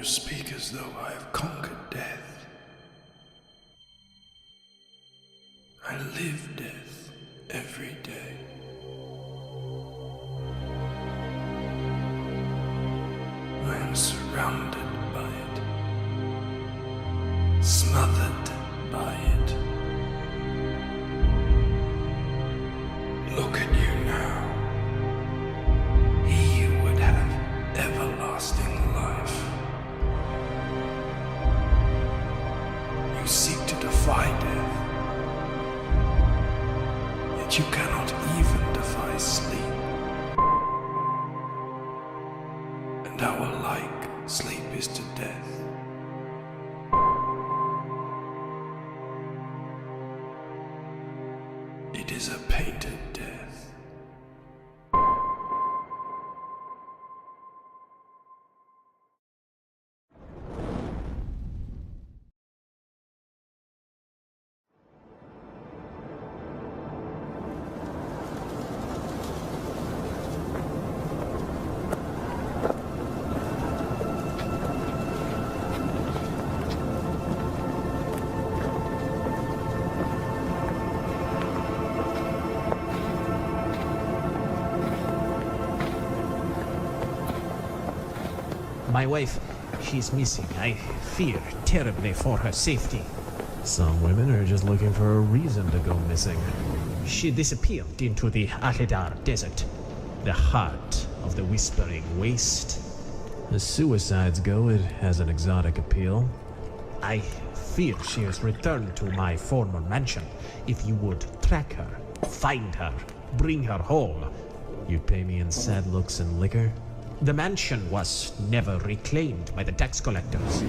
You speak as though I have conquered death. I live death every day. I am surrounded by it, smothered by it. Look at you now. He would have everlasting life. You seek to defy death, yet you cannot even defy sleep. And our like sleep is to death. It is a painted death. My wife, she's missing. I fear terribly for her safety. Some women are just looking for a reason to go missing. She disappeared into the Ahedar Desert, the heart of the Whispering Waste. As suicides go, it has an exotic appeal. I fear she has returned to my former mansion. If you would track her, find her, bring her home. You'd pay me in sad looks and liquor? The mansion was never reclaimed by the tax collectors.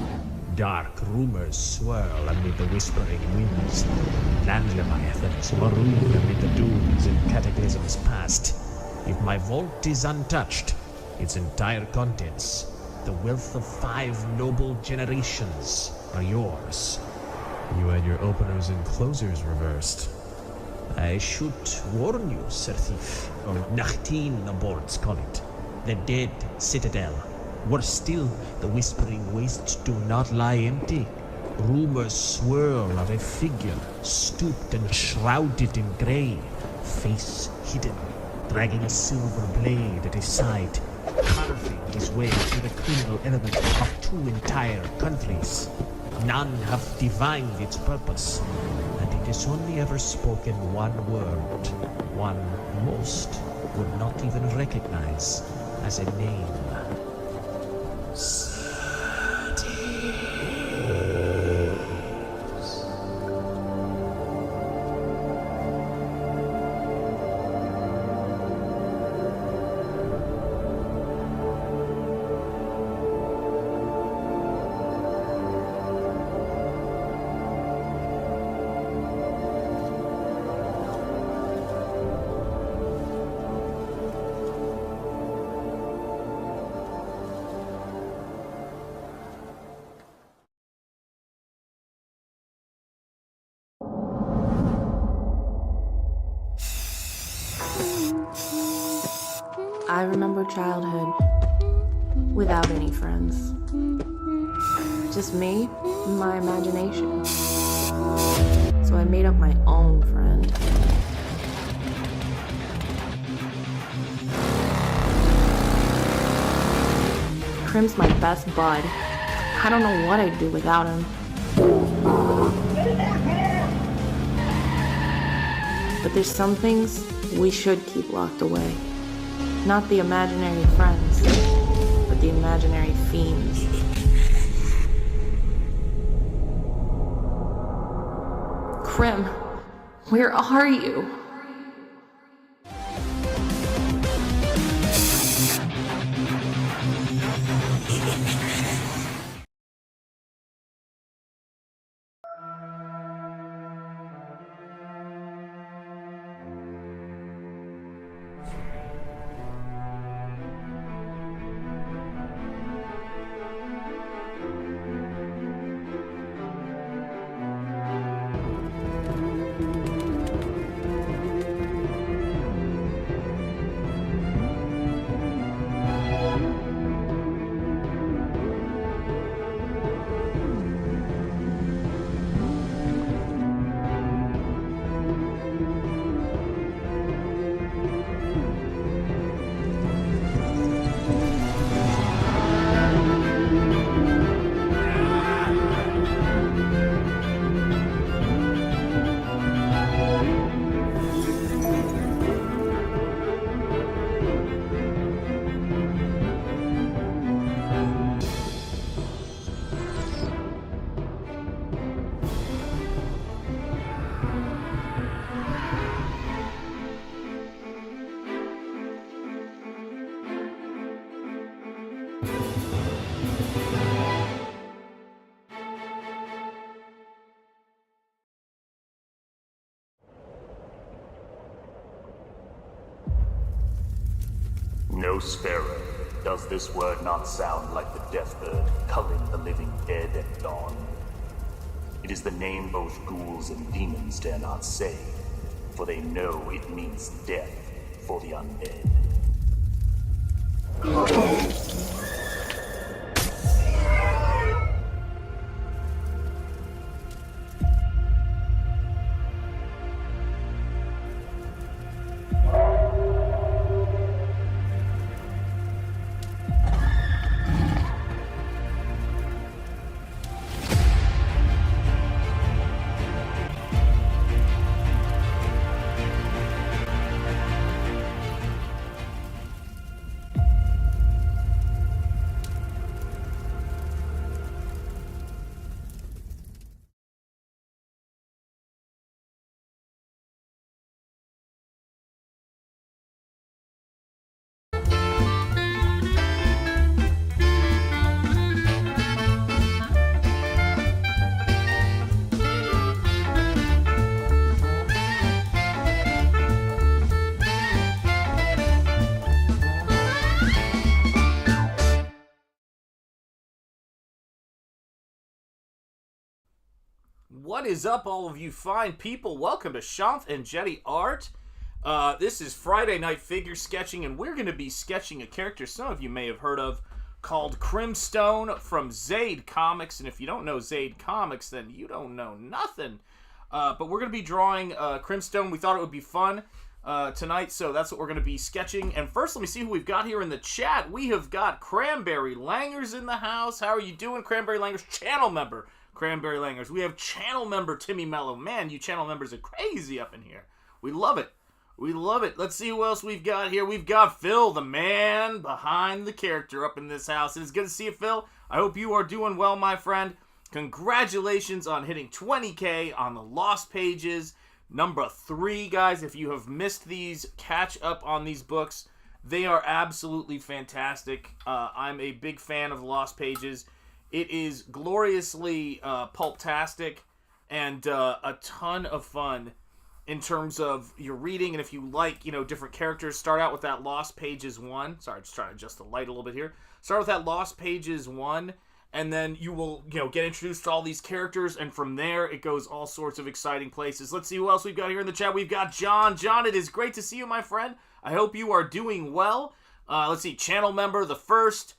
Dark rumors swirl amid the whispering winds. Land leviathans maroon amid the dunes and cataclysms past. If my vault is untouched, its entire contents, the wealth of 5 noble generations, are yours. You had your openers and closers reversed. I should warn you, Sir Thief, or Nachtin the boards call it. The dead citadel. Worse still, the Whispering Wastes do not lie empty. Rumors swirl of a figure, stooped and shrouded in grey, face hidden, dragging a silver blade at his side, carving his way through the criminal element of 2 entire countries. None have divined its purpose, and it has only ever spoken one word, one most would not even recognize as a name. I remember childhood without any friends. Just me and my imagination. So I made up my own friend. Crim's my best bud. I don't know what I'd do without him. But there's some things we should keep locked away. Not the imaginary friends, but the imaginary fiends. Crim, where are you? Nosfero. Does this word not sound like the death bird culling the living dead at dawn? It is the name both ghouls and demons dare not say, for they know it means death for the undead. What is up, all of you fine people? Welcome to Shanth Enjeti Art. This is Friday Night Figure Sketching, and we're going to be sketching a character some of you may have heard of called CRYMSTONE from Zaid Comics. And if you don't know Zaid Comics, then you don't know nothing. But we're going to be drawing CRYMSTONE. We thought it would be fun tonight, so that's what we're going to be sketching. And first, let me see who we've got here in the chat. We have got Cranberry Langers in the house. How are you doing, Cranberry Langers? Channel member Cranberry Langers. We have channel member Timmy Mello. Man, you channel members are crazy up in here. We love it. We love it. Let's see who else we've got here. We've got Phil, the man behind the character up in this house. It's good to see you, Phil. I hope you are doing well, my friend. Congratulations on hitting 20K on the Lost Pages. Number 3, guys. If you have missed these, catch up on these books. They are absolutely fantastic. I'm a big fan of the Lost Pages. It is gloriously pulptastic and a ton of fun in terms of your reading. And if you like, different characters, start out with that Lost Pages 1. Sorry, just trying to adjust the light a little bit here. Start with that Lost Pages 1, and then you will, get introduced to all these characters, and from there, it goes all sorts of exciting places. Let's see who else we've got here in the chat. We've got John. John, it is great to see you, my friend. I hope you are doing well. Let's see, channel member, the first,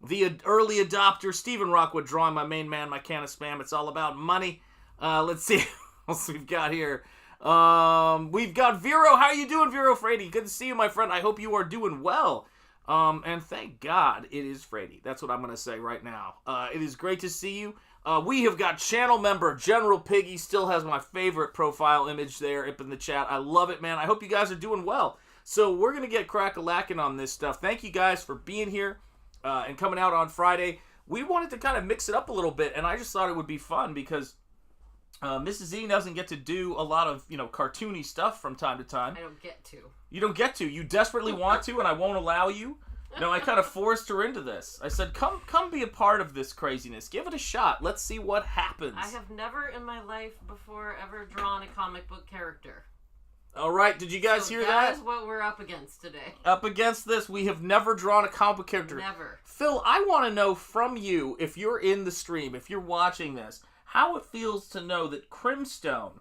the early adopter, Stephen Rockwood drawing, my main man, my can of spam. It's all about money. Let's see what else we've got here. We've got Vero. How are you doing, Vero Frady? Good to see you, my friend. I hope you are doing well. And thank God it is Frady. That's what I'm going to say right now. It is great to see you. We have got channel member General Piggy. Still has my favorite profile image there up in the chat. I love it, man. I hope you guys are doing well. So we're going to get crack-a-lacking on this stuff. Thank you guys for being here. And coming out on Friday. We wanted to kind of mix it up a little bit, and I just thought it would be fun because Mrs. E doesn't get to do a lot of, cartoony stuff from time to time. I don't get to. You don't get to. You desperately want to, and I won't allow you. No, I kind of forced her into this. I said, come be a part of this craziness. Give it a shot. Let's see what happens. I have never in my life before ever drawn a comic book character. All right, did you guys hear that? That is what we're up against today. Up against this, we have never drawn a comic book character. Never. Phil, I want to know from you, if you're in the stream, if you're watching this, how it feels to know that CRYMSTONE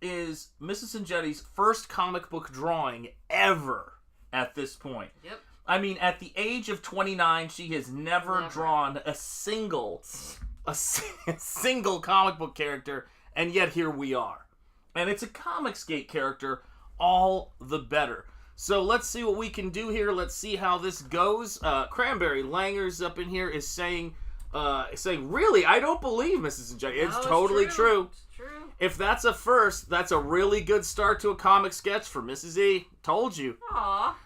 is Mrs. Enjeti's first comic book drawing ever at this point. Yep. I mean, at the age of 29, she has never drawn a single comic book character, and yet here we are. And it's a Comicsgate character, all the better. So let's see what we can do here. Let's see how this goes. Cranberry Langers up in here is saying, really, I don't believe Mrs. Enjeti. It's totally true. It's true. If that's a first, that's a really good start to a comic sketch for Mrs. E. Told you. Aw.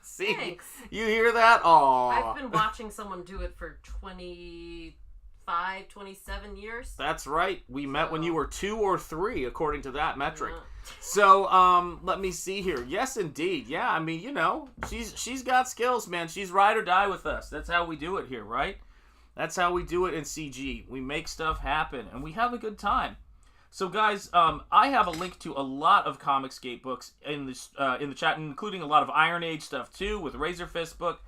See, thanks. You hear that? Aw. I've been watching someone do it for 27 years. That's right. We met when you were 2 or 3, according to that metric. Yeah. So, let me see here. Yes, indeed. Yeah, I mean, she's got skills, man. She's ride or die with us. That's how we do it here, right? That's how we do it in CG. We make stuff happen, and we have a good time. So guys, I have a link to a lot of Comicsgate books in the chat, including a lot of Iron Age stuff too, with RAZÖRFIST book.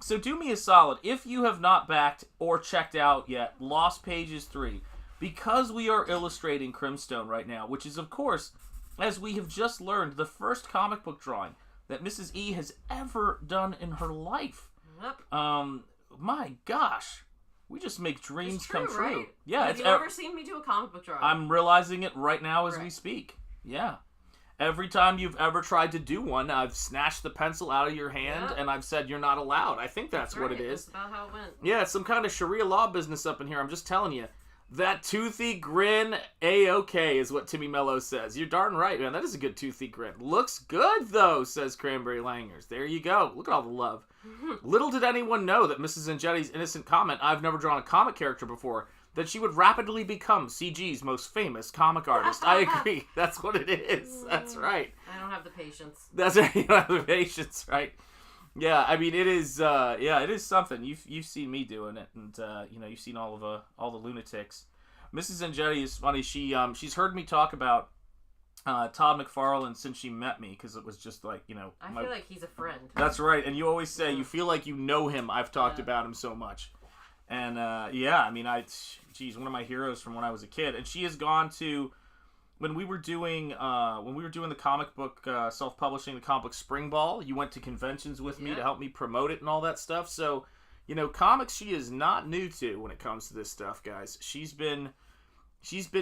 So do me a solid, if you have not backed or checked out yet Lost Pages 3, because we are illustrating CRIMSTONE right now, which is, of course, as we have just learned, the first comic book drawing that Mrs. E has ever done in her life. Yep. My gosh. We just make dreams come true. Right? Yeah. Have you ever seen me do a comic book drawing? I'm realizing it right now as we speak. Yeah. Every time you've ever tried to do one, I've snatched the pencil out of your hand and I've said you're not allowed. I think that's what it is. That's about how it went. Yeah, it's some kind of Sharia law business up in here. I'm just telling you. That toothy grin, A-OK, is what Timmy Mello says. You're darn right, man. That is a good toothy grin. Looks good, though, says Cranberry Langers. There you go. Look at all the love. Little did anyone know that Mrs. Enjeti's innocent comment, I've never drawn a comic character before, that she would rapidly become CG's most famous comic artist. I agree. That's what it is. That's right. I don't have the patience. That's right. You don't have the patience, right? Yeah, I mean, it is. It is something. You've seen me doing it, and you've seen all the lunatics. Mrs. Enjeti is funny. She's heard me talk about Todd McFarlane since she met me, because it was just like, I feel like he's a friend. That's right, and you always say you feel like you know him. I've talked about him so much. And I mean, one of my heroes from when I was a kid. And she has gone to, when we were doing the comic book self-publishing, the comic book Spring Ball, you went to conventions with me to help me promote it and all that stuff. So, comics she is not new to when it comes to this stuff, guys. She's been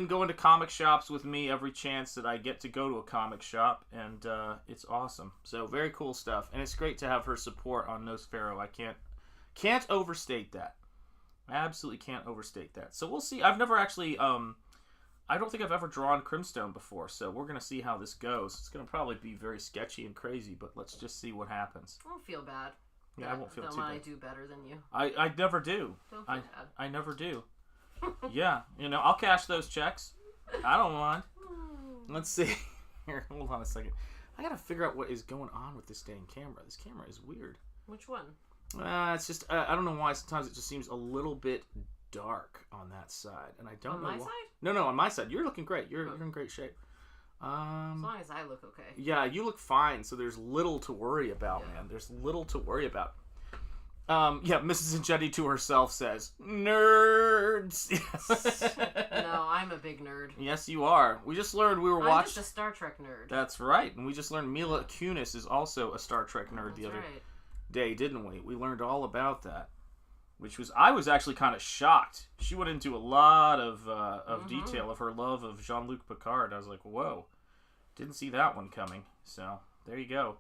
going to comic shops with me every chance that I get to go to a comic shop, and it's awesome. So very cool stuff, and it's great to have her support on Nosfero. I can't overstate that. I absolutely can't overstate that. So we'll see. I've never actually, I don't think I've ever drawn CRIMSTONE before, so we're going to see how this goes. It's going to probably be very sketchy and crazy, but let's just see what happens. I don't feel bad. Yeah, I won't feel too bad. I do better than you. I never do. Don't feel bad. I never do. Yeah, I'll cash those checks. I don't mind. Let's see. Here, hold on a second. I got to figure out what is going on with this dang camera. This camera is weird. Which one? It's just, I don't know why, sometimes it just seems a little bit dark on that side, and I don't know why. On my side? No, on my side. You're looking great. You're in great shape. As long as I look okay. Yeah, you look fine, so there's little to worry about, man. There's little to worry about. Mrs. Enjeti to herself says, nerds! No, I'm a big nerd. Yes, you are. We just learned we were watching... I'm just a Star Trek nerd. That's right, and we just learned Mila Kunis is also a Star Trek nerd the other day, didn't we? We learned all about that. I was actually kind of shocked. She went into a lot of detail of her love of Jean-Luc Picard. I was like, whoa. Didn't see that one coming. So, there you go.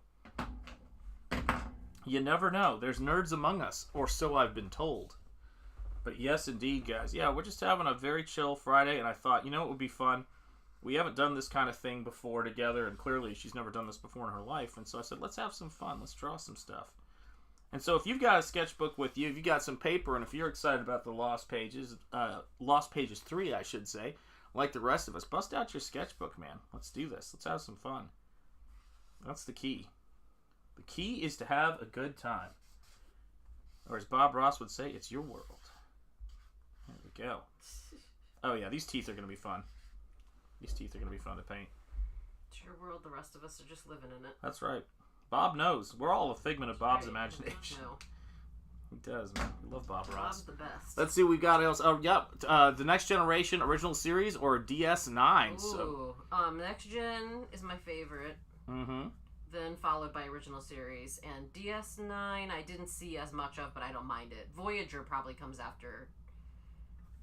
You never know. There's nerds among us, or so I've been told. But yes, indeed, guys. Yeah, we're just having a very chill Friday, and I thought, it would be fun. We haven't done this kind of thing before together, and clearly she's never done this before in her life. And so I said, let's have some fun. Let's draw some stuff. And so if you've got a sketchbook with you, if you've got some paper, and if you're excited about the Lost Pages 3, I should say, like the rest of us, bust out your sketchbook, man. Let's do this. Let's have some fun. That's the key. The key is to have a good time. Or as Bob Ross would say, it's your world. There we go. Oh yeah, these teeth are going to be fun. These teeth are going to be fun to paint. It's your world. The rest of us are just living in it. That's right. Bob knows. We're all a figment of Bob's imagination. No. He does, man. We love Bob Ross. Bob's the best. Let's see what we got else. Oh, yeah. The Next Generation Original Series or DS9. Ooh. So. Next Gen is my favorite. Mm-hmm. Then followed by Original Series. And DS9 I didn't see as much of, but I don't mind it. Voyager probably comes after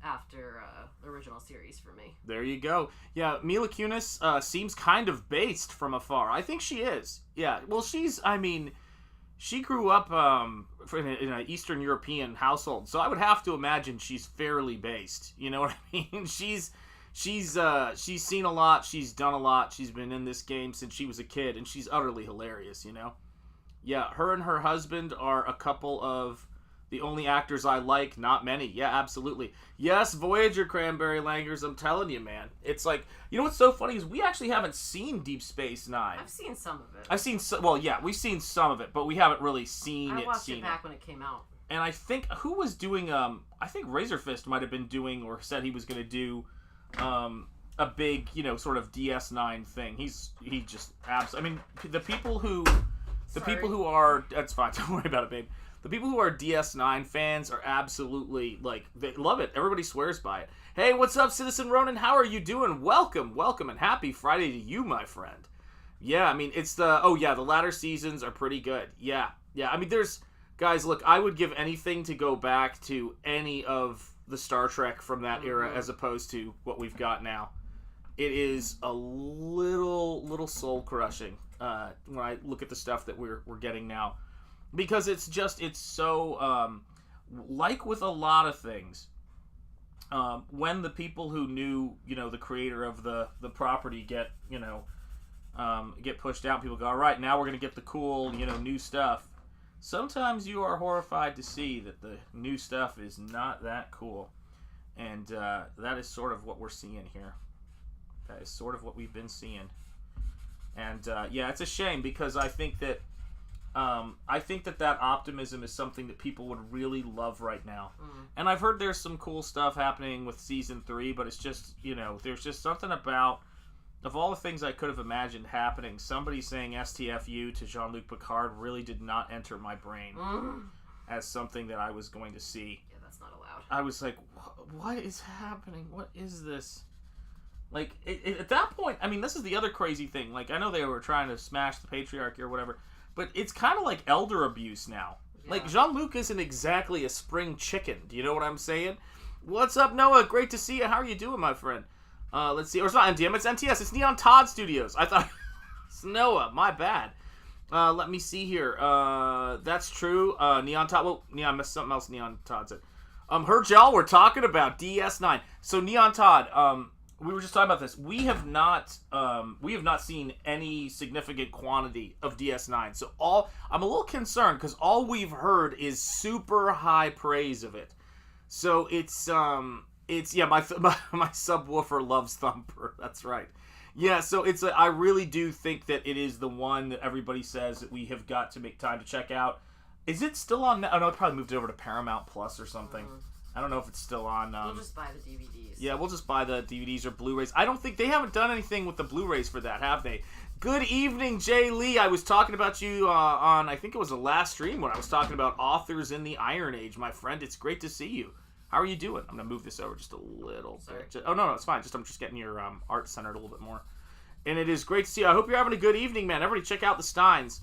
the Original Series for me. There you go. Yeah, Mila Kunis seems kind of based from afar. I think she is. Yeah, well, she grew up in an Eastern European household, so I would have to imagine she's fairly based. You know what I mean? She's seen a lot, she's done a lot, she's been in this game since she was a kid, and she's utterly hilarious, Yeah, her and her husband are a couple of the only actors I like, not many. Yeah, absolutely. Yes, Voyager, Cranberry Langers, I'm telling you, man. It's like, what's so funny is we actually haven't seen Deep Space Nine. I've seen some of it. We've seen some of it, but we haven't really seen it. I watched it back when it came out. And I think, who was doing, I think RAZÖRFIST might have been doing, or said he was going to do, a big, sort of DS9 thing. He just I mean, the people who are, that's fine. Don't worry about it, babe. The people who are DS9 fans are absolutely, they love it. Everybody swears by it. Hey, what's up, Citizen Ronan? How are you doing? Welcome, and happy Friday to you, my friend. Yeah, I mean, it's the latter seasons are pretty good. Yeah. I mean, guys, look, I would give anything to go back to any of the Star Trek from that era as opposed to what we've got now. It is a little soul-crushing when I look at the stuff that we're getting now. Because it's so, like with a lot of things, when the people who knew, the creator of the property get pushed out, people go, all right, now we're going to get the cool, new stuff. Sometimes you are horrified to see that the new stuff is not that cool. And that is sort of what we're seeing here. That is sort of what we've been seeing. And, it's a shame because I think that that optimism is something that people would really love right now. And I've heard there's some cool stuff happening with Season 3, but it's just, there's just something about, of all the things I could have imagined happening, somebody saying STFU to Jean-Luc Picard really did not enter my brain as something that I was going to see. Yeah, that's not allowed. I was like, what is happening? What is this? Like, at that point, I mean, this is the other crazy thing. Like, I know they were trying to smash the patriarchy or whatever, but it's kind of like elder abuse now. Yeah. Like, Jean-Luc isn't exactly a spring chicken. Do you know what I'm saying? What's up, Noah? Great to see you. How are you doing, my friend? Let's see. Or it's not NTM, it's NTS. It's Neon Todd Studios. I thought it's Noah. My bad. Let me see here. That's true. Neon Todd. Well, I missed something else Neon Todd said. Heard y'all were talking about DS9. So Neon Todd, we were just talking about this. We have not seen any significant quantity of DS9. So I'm a little concerned because all we've heard is super high praise of it. So my subwoofer loves Thumper. That's right. Yeah, so I really do think that it is the one that everybody says that we have got to make time to check out. Is it still on? Oh no, it probably moved over to Paramount Plus or something. I don't know if it's still on. We'll just buy the DVDs. Yeah, we'll just buy the DVDs or Blu-rays. I don't think they haven't done anything with the Blu-rays for that, have they? Good evening, Jay Lee. I was talking about you on, I think it was the last stream when I was talking about authors in the Iron Age, my friend. It's great to see you. How are you doing? I'm going to move this over just a little bit. No, it's fine. I'm just getting your art centered a little bit more. And it is great to see you. I hope you're having a good evening, man. Everybody check out the Steins.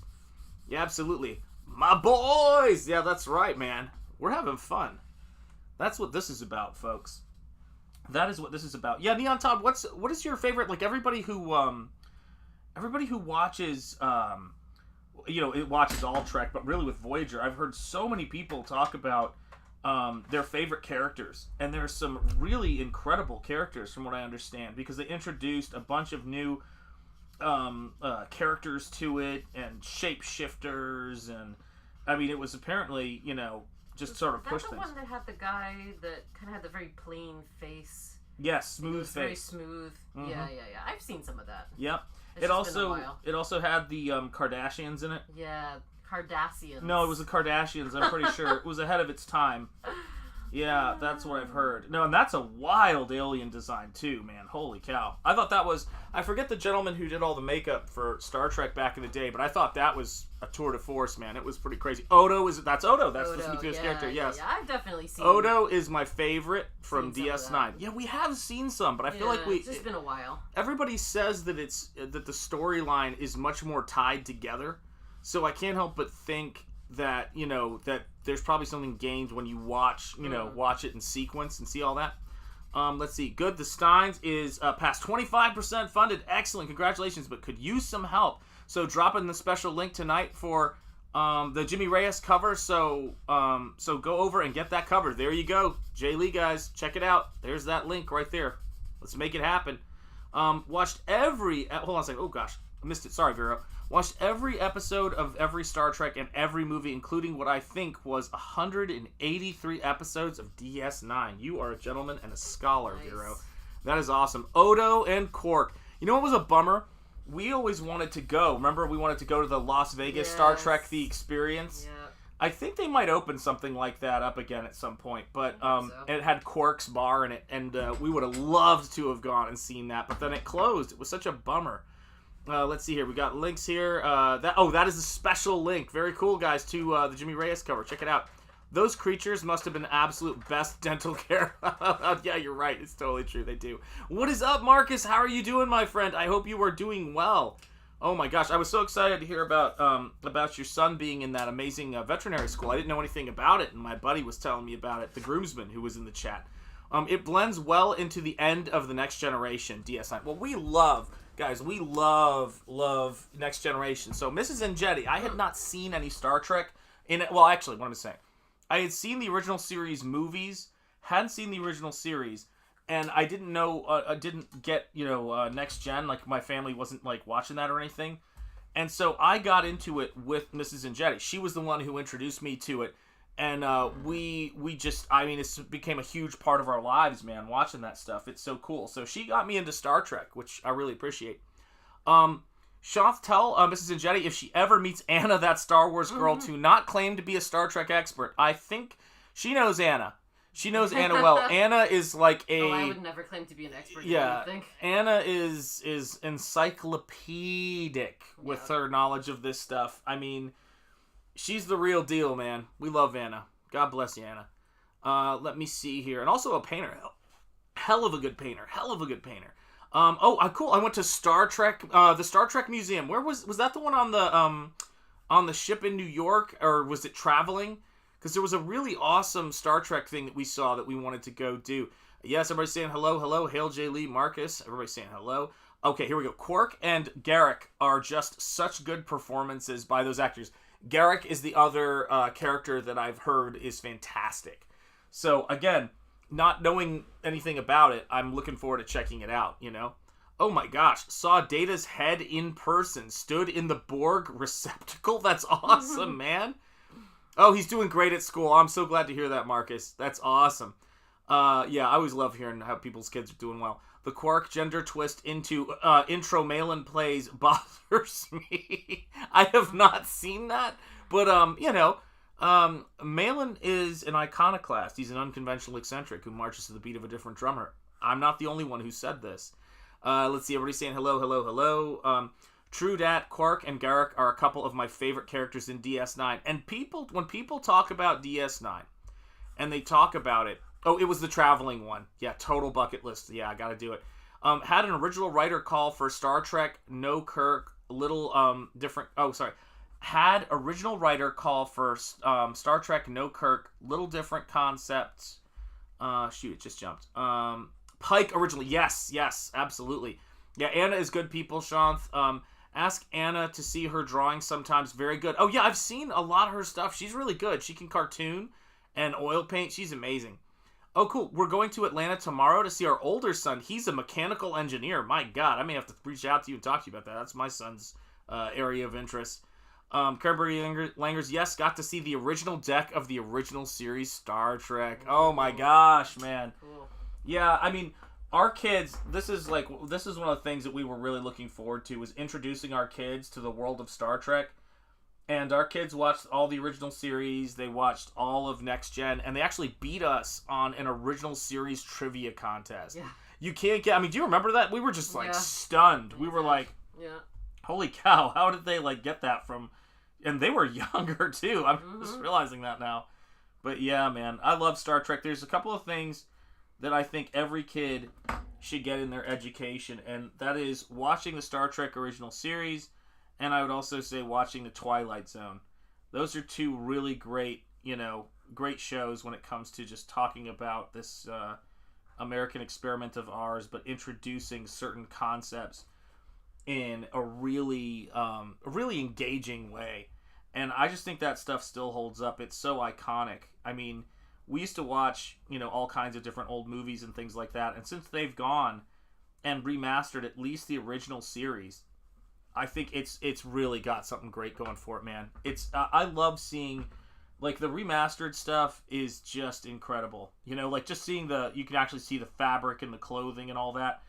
Yeah, absolutely. My boys! Yeah, that's right, man. We're having fun. That's what this is about, folks. That is what this is about. Yeah, Neon Todd, what is your favorite, like, everybody who watches, it watches all Trek, but really with Voyager, I've heard so many people talk about their favorite characters, and there's some really incredible characters from what I understand, because they introduced a bunch of new characters to it, and shapeshifters, and I mean, it was apparently, just sort of pushed things. That's the one that had the guy that kind of had the very plain face. Yes, smooth face. Very smooth. Mm-hmm. Yeah. I've seen some of that. Yep. It also had the Kardashians in it. Yeah, Cardassians. No, it was the Kardashians. I'm pretty sure it was ahead of its time. Yeah, that's what I've heard. No, and that's a wild alien design too, man. Holy cow! I thought that was. I forget the gentleman who did all the makeup for Star Trek back in the day, but I thought that was a tour de force, man. It was pretty crazy. Odo that's Odo. That's the Smithsonian character. Yes. Yeah, I've definitely seen. Odo is my favorite from DS9. Yeah, we have seen some, but I feel like it's just been a while. Everybody says that that the storyline is much more tied together, so I can't help but think that that there's probably something gained when you watch it in sequence and see all that. Let's see. Good. The Steins is past 25% funded. Excellent. Congratulations, but could use some help. So drop in the special link tonight for the Jimmy Reyes cover. So go over and get that cover. There you go. Jay Lee, guys. Check it out. There's that link right there. Let's make it happen. Watched every... Hold on a second. Oh, gosh. I missed it. Sorry, Vero. Watched every episode of every Star Trek and every movie, including what I think was 183 episodes of DS9. You are a gentleman and a scholar, nice. Vero. That is awesome. Odo and Quark. You know what was a bummer? We always wanted to go. Remember, we wanted to go to the Las Vegas Star Trek The Experience? I think they might open something like that up again at some point, but it had Quark's bar in it, and we would have loved to have gone and seen that, but then it closed. It was such a bummer. Let's see here. We got links here. That is a special link. Very cool, guys, to the Jimmy Reyes cover. Check it out. Those creatures must have been the absolute best dental care. Yeah, you're right. It's totally true. They do. What is up, Marcus? How are you doing, my friend? I hope you are doing well. Oh my gosh, I was so excited to hear about your son being in that amazing veterinary school. I didn't know anything about it, and my buddy was telling me about it, the groomsman who was in the chat. It blends well into the end of the Next Generation DS9. Well, we love Next Generation. So, Mrs. Enjeti, I had not seen any Star Trek in it. Well, actually, what am I saying? I had seen the original series movies, hadn't seen the original series, and I didn't know, I didn't get, Next Gen, like my family wasn't like watching that or anything. And so I got into it with Mrs. Enjeti. She was the one who introduced me to it. And we just, it became a huge part of our lives, man, watching that stuff. It's so cool. So she got me into Star Trek, which I really appreciate. Shanth, tell Mrs. Enjeti if she ever meets Anna, that Star Wars girl, to not claim to be a Star Trek expert. I think she knows Anna. She knows Anna well. Anna is like a... Oh, I would never claim to be an expert. Yeah, I think. Anna is encyclopedic with her knowledge of this stuff. I mean, she's the real deal, man. We love Anna. God bless you, Anna. Let me see here. And also a painter. Hell of a good painter. Cool. I went to Star Trek, the Star Trek Museum. Where was that the one on the ship in New York, or was it traveling? Because there was a really awesome Star Trek thing that we saw that we wanted to go do. Yes, everybody's saying hello. Hail J. Lee, Marcus. Everybody's saying hello. Okay, here we go. Quark and Garrick are just such good performances by those actors. Garrick is the other character that I've heard is fantastic. So, again, not knowing anything about it, I'm looking forward to checking it out, Oh my gosh, saw Data's head in person, stood in the Borg receptacle? That's awesome, man. Oh, he's doing great at school. I'm so glad to hear that, Marcus. That's awesome. I always love hearing how people's kids are doing well. The Quark gender twist into intro Malin plays bothers me. I have not seen that, but Malin is an iconoclast. He's an unconventional eccentric who marches to the beat of a different drummer. I'm not the only one who said this. Let's see, everybody's saying hello. True dat, Quark and Garrick are a couple of my favorite characters in DS9. And when people talk about DS9, and they talk about it, it was the traveling one. Yeah, total bucket list. Yeah, I gotta do it. Had an original writer call for Star Trek, no Kirk, little different. Oh, sorry. Had original writer call for Star Trek, no Kirk, little different concepts. It just jumped. Pike originally. Yes, absolutely. Yeah, Anna is good people, Shanth. Ask Anna to see her drawing sometimes. Very good. Oh, yeah, I've seen a lot of her stuff. She's really good. She can cartoon and oil paint. She's amazing. Oh, cool. We're going to Atlanta tomorrow to see our older son. He's a mechanical engineer. My God, I may have to reach out to you and talk to you about that. That's my son's area of interest. Cranberry Langers, yes, got to see the original deck of the original series Star Trek. Oh, my gosh, man. Cool. Yeah, I mean... Our kids, this is one of the things that we were really looking forward to, was introducing our kids to the world of Star Trek. And our kids watched all the original series, they watched all of Next Gen, and they actually beat us on an original series trivia contest. Yeah. You can't get, do you remember that? We were just stunned. We were like, holy cow, how did they get that from, and they were younger too. I'm just realizing that now. But yeah, man, I love Star Trek. There's a couple of things that I think every kid should get in their education, and that is watching the Star Trek original series, and I would also say watching the Twilight Zone. Those are two really great, great shows when it comes to just talking about this American experiment of ours, but introducing certain concepts in a really engaging way. And I just think that stuff still holds up. It's so iconic. We used to watch, all kinds of different old movies and things like that. And since they've gone and remastered at least the original series, I think it's really got something great going for it, man. I love seeing, the remastered stuff is just incredible. Just seeing you can actually see the fabric and the clothing and all that.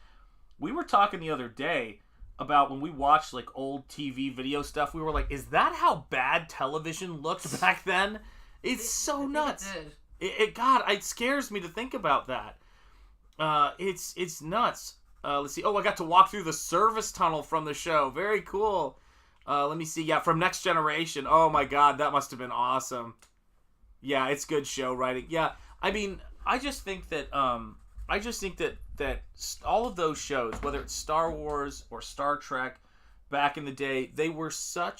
We were talking the other day about when we watched like old TV video stuff. We were like, is that how bad television looked back then? It's so nuts. God, it scares me to think about that. It's nuts. Let's see. Oh, I got to walk through the service tunnel from the show. Very cool. Let me see. Yeah, from Next Generation. Oh my God, that must have been awesome. Yeah, it's good show writing. Yeah, I mean, I just think that that all of those shows, whether it's Star Wars or Star Trek, back in the day, they were so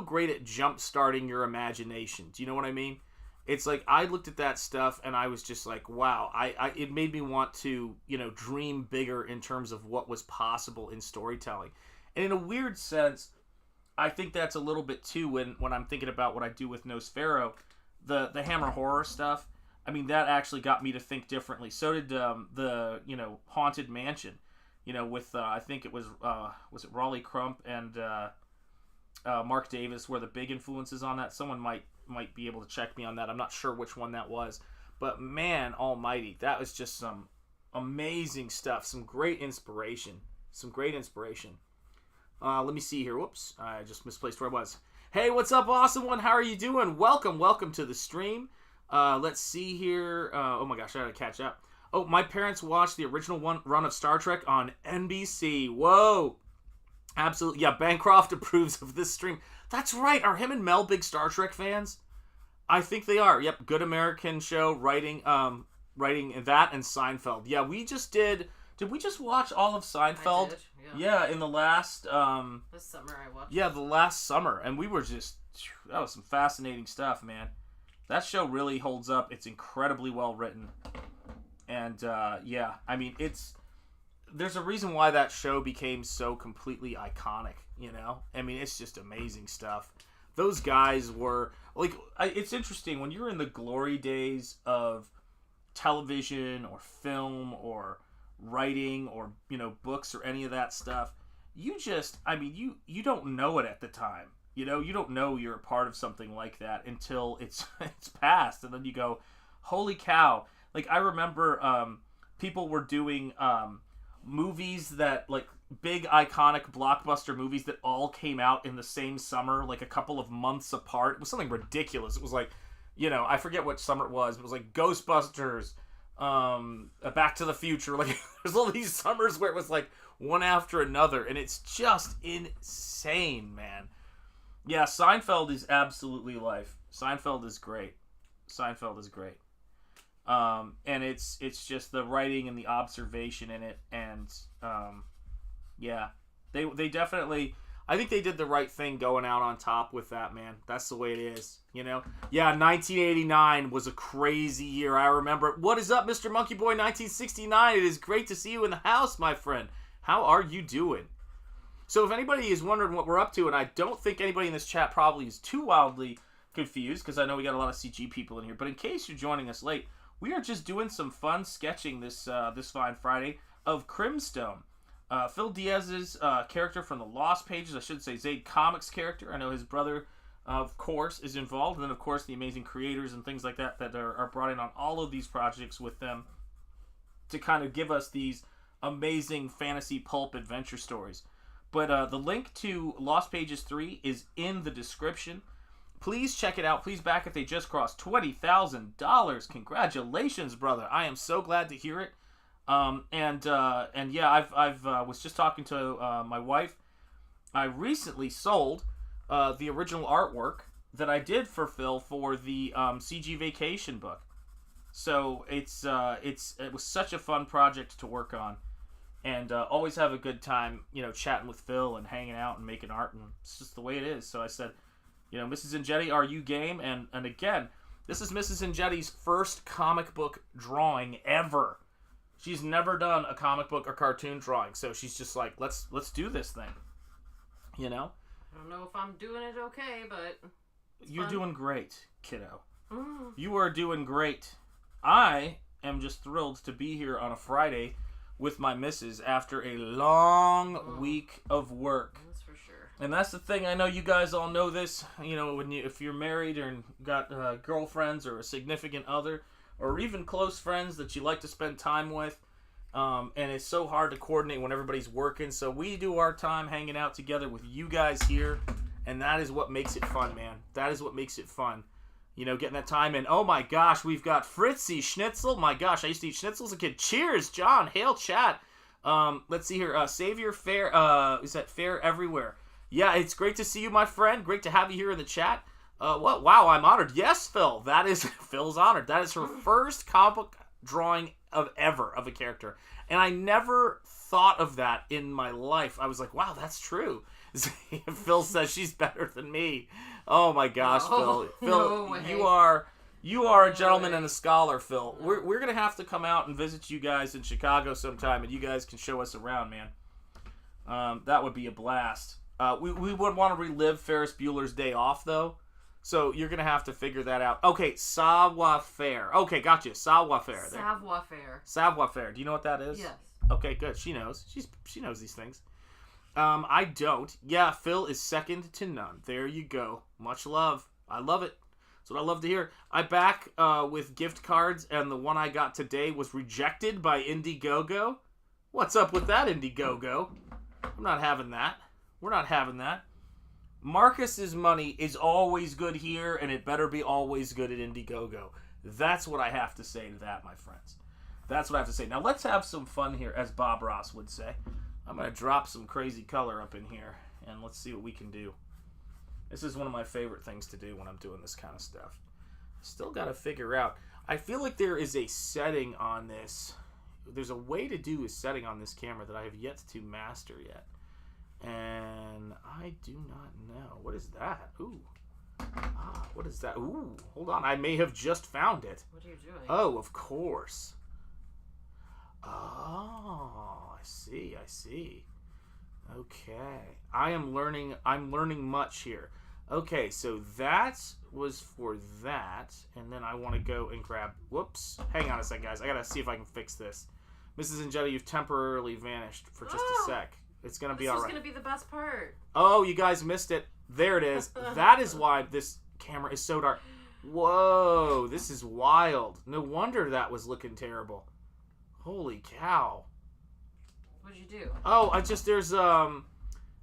great at jump starting your imagination. Do you know what I mean? It's like I looked at that stuff and I was just like, wow. It made me want to, dream bigger in terms of what was possible in storytelling. And in a weird sense, I think that's a little bit too when I'm thinking about what I do with Nosfero, the Hammer horror stuff. I mean, that actually got me to think differently. So did the Haunted Mansion, with I think it was it Raleigh Crump and Mark Davis were the big influences on that. Someone might be able to check me on that. I'm not sure which one that was, but man almighty, that was just some amazing stuff. Some great inspiration. Let me see here. Whoops, I just misplaced where I was. Hey, what's up, awesome one? How are you doing? Welcome to the stream. Let's see here. Oh my gosh, I gotta catch up. Oh, my parents watched the original run of Star Trek on NBC. Whoa. Absolutely. Yeah, Bancroft approves of this stream. That's right. Are him and Mel big Star Trek fans? I think they are. Yep, Good American Show, writing that and Seinfeld. Yeah, we just did we just watch all of Seinfeld? I did, yeah, in the last this summer I watched. Yeah, the last summer, and we were just that was some fascinating stuff, man. That show really holds up. It's incredibly well written. And yeah, I mean, there's a reason why that show became so completely iconic, I mean, it's just amazing stuff. Those guys were like, it's interesting when you're in the glory days of television or film or writing or books or any of that stuff. You don't know it at the time. You don't know you're a part of something like that until it's past, and then you go, holy cow. Like, I remember people were doing movies that, like, big iconic blockbuster movies that all came out in the same summer, like a couple of months apart. It was something ridiculous. It was like, I forget what summer it was. It was like Ghostbusters, Back to the Future. Like, there's all these summers where it was like one after another, and it's just insane, man. Yeah, Seinfeld is absolutely life. Seinfeld is great. And it's just the writing and the observation in it, and yeah, they definitely, I think they did the right thing going out on top with that, man. That's the way it is, Yeah, 1989 was a crazy year. I remember it. What is up, Mr. Monkey Boy 1969? It is great to see you in the house, my friend. How are you doing? So if anybody is wondering what we're up to, and I don't think anybody in this chat probably is too wildly confused, because I know we got a lot of CG people in here, but in case you're joining us late, we are just doing some fun sketching this fine Friday of CRYMSTONE. Phil Diaz's character from the Lost Pages, I should say Zaid Comics character. I know his brother, of course, is involved. And then, of course, the amazing creators and things like that are brought in on all of these projects with them to kind of give us these amazing fantasy pulp adventure stories. But the link to Lost Pages 3 is in the description. Please check it out. Please back it. They just crossed $20,000. Congratulations, brother. I am so glad to hear it. And yeah, I've was just talking to my wife. I recently sold the original artwork that I did for Phil for the CG Vacation book. So it was such a fun project to work on, and always have a good time, chatting with Phil and hanging out and making art, and it's just the way it is. So I said, Mrs. Enjeti, are you game? And again, this is Mrs. Enjeti's first comic book drawing ever. She's never done a comic book or cartoon drawing, so she's just like, let's do this thing. I don't know if I'm doing it okay, but you're fun. Doing great, kiddo. You are doing great. I am just thrilled to be here on a Friday with my missus after a long week of work. That's for sure. And that's the thing. I know you guys all know this. If you're married or got girlfriends or a significant other, or even close friends that you like to spend time with, And it's so hard to coordinate when everybody's working. So we do our time hanging out together with you guys here, and that is what makes it fun, man. That is what makes it fun. You know, getting that time in. Oh my gosh, we've got Fritzy Schnitzel. My gosh, I used to eat schnitzel as a kid. Cheers, John. Hail, chat. Let's see here. Savior Fair. Is that Fair Everywhere? Yeah, it's great to see you, my friend. Great to have you here in the chat. What? Wow, I'm honored. Yes, Phil. That is Phil's honored. That is her first comic book drawing of a character, and I never thought of that in my life. I was like, wow, that's true. Phil says she's better than me. Oh my gosh, No, Phil. no Phil, way. you are a gentleman and a scholar, Phil. We're gonna have to come out and visit you guys in Chicago sometime, and you guys can show us around, man. That would be a blast. We would want to relive Ferris Bueller's Day Off, though. So you're gonna have to figure that out. Okay, savoir-faire. Okay, gotcha. Savoir-faire. Savoir-faire. Savoir-faire. Do you know what that is? Yes. Okay, good. She knows. She knows these things. I don't. Yeah, Phil is second to none. There you go. Much love. I love it. That's what I love to hear. I back with gift cards, and the one I got today was rejected by Indiegogo. What's up with that, Indiegogo? I'm not having that. We're not having that. Marcus's money is always good here, and it better be always good at Indiegogo. That's what I have to say to that, my friends. That's what I have to say. Now, let's have some fun here, as Bob Ross would say. I'm going to drop some crazy color up in here, and let's see what we can do. This is one of my favorite things to do when I'm doing this kind of stuff. Still got to figure out. I feel like there is a setting on this. There's a way to do a setting on this camera that I have yet to master yet. And I do not know. What is that? Ooh. What is that? Ooh, hold on. I may have just found it. What are you doing? Oh, of course. Oh, I see. Okay. I'm learning much here. Okay, so that was for that. And then I want to go and grab... Whoops. Hang on a second, guys. I got to see if I can fix this. Mrs. Enjeti, you've temporarily vanished for just a sec. It's going to be all right. This was going to be the best part. Oh, you guys missed it. There it is. That is why this camera is so dark. Whoa, this is wild. No wonder that was looking terrible. Holy cow. What'd you do? Oh,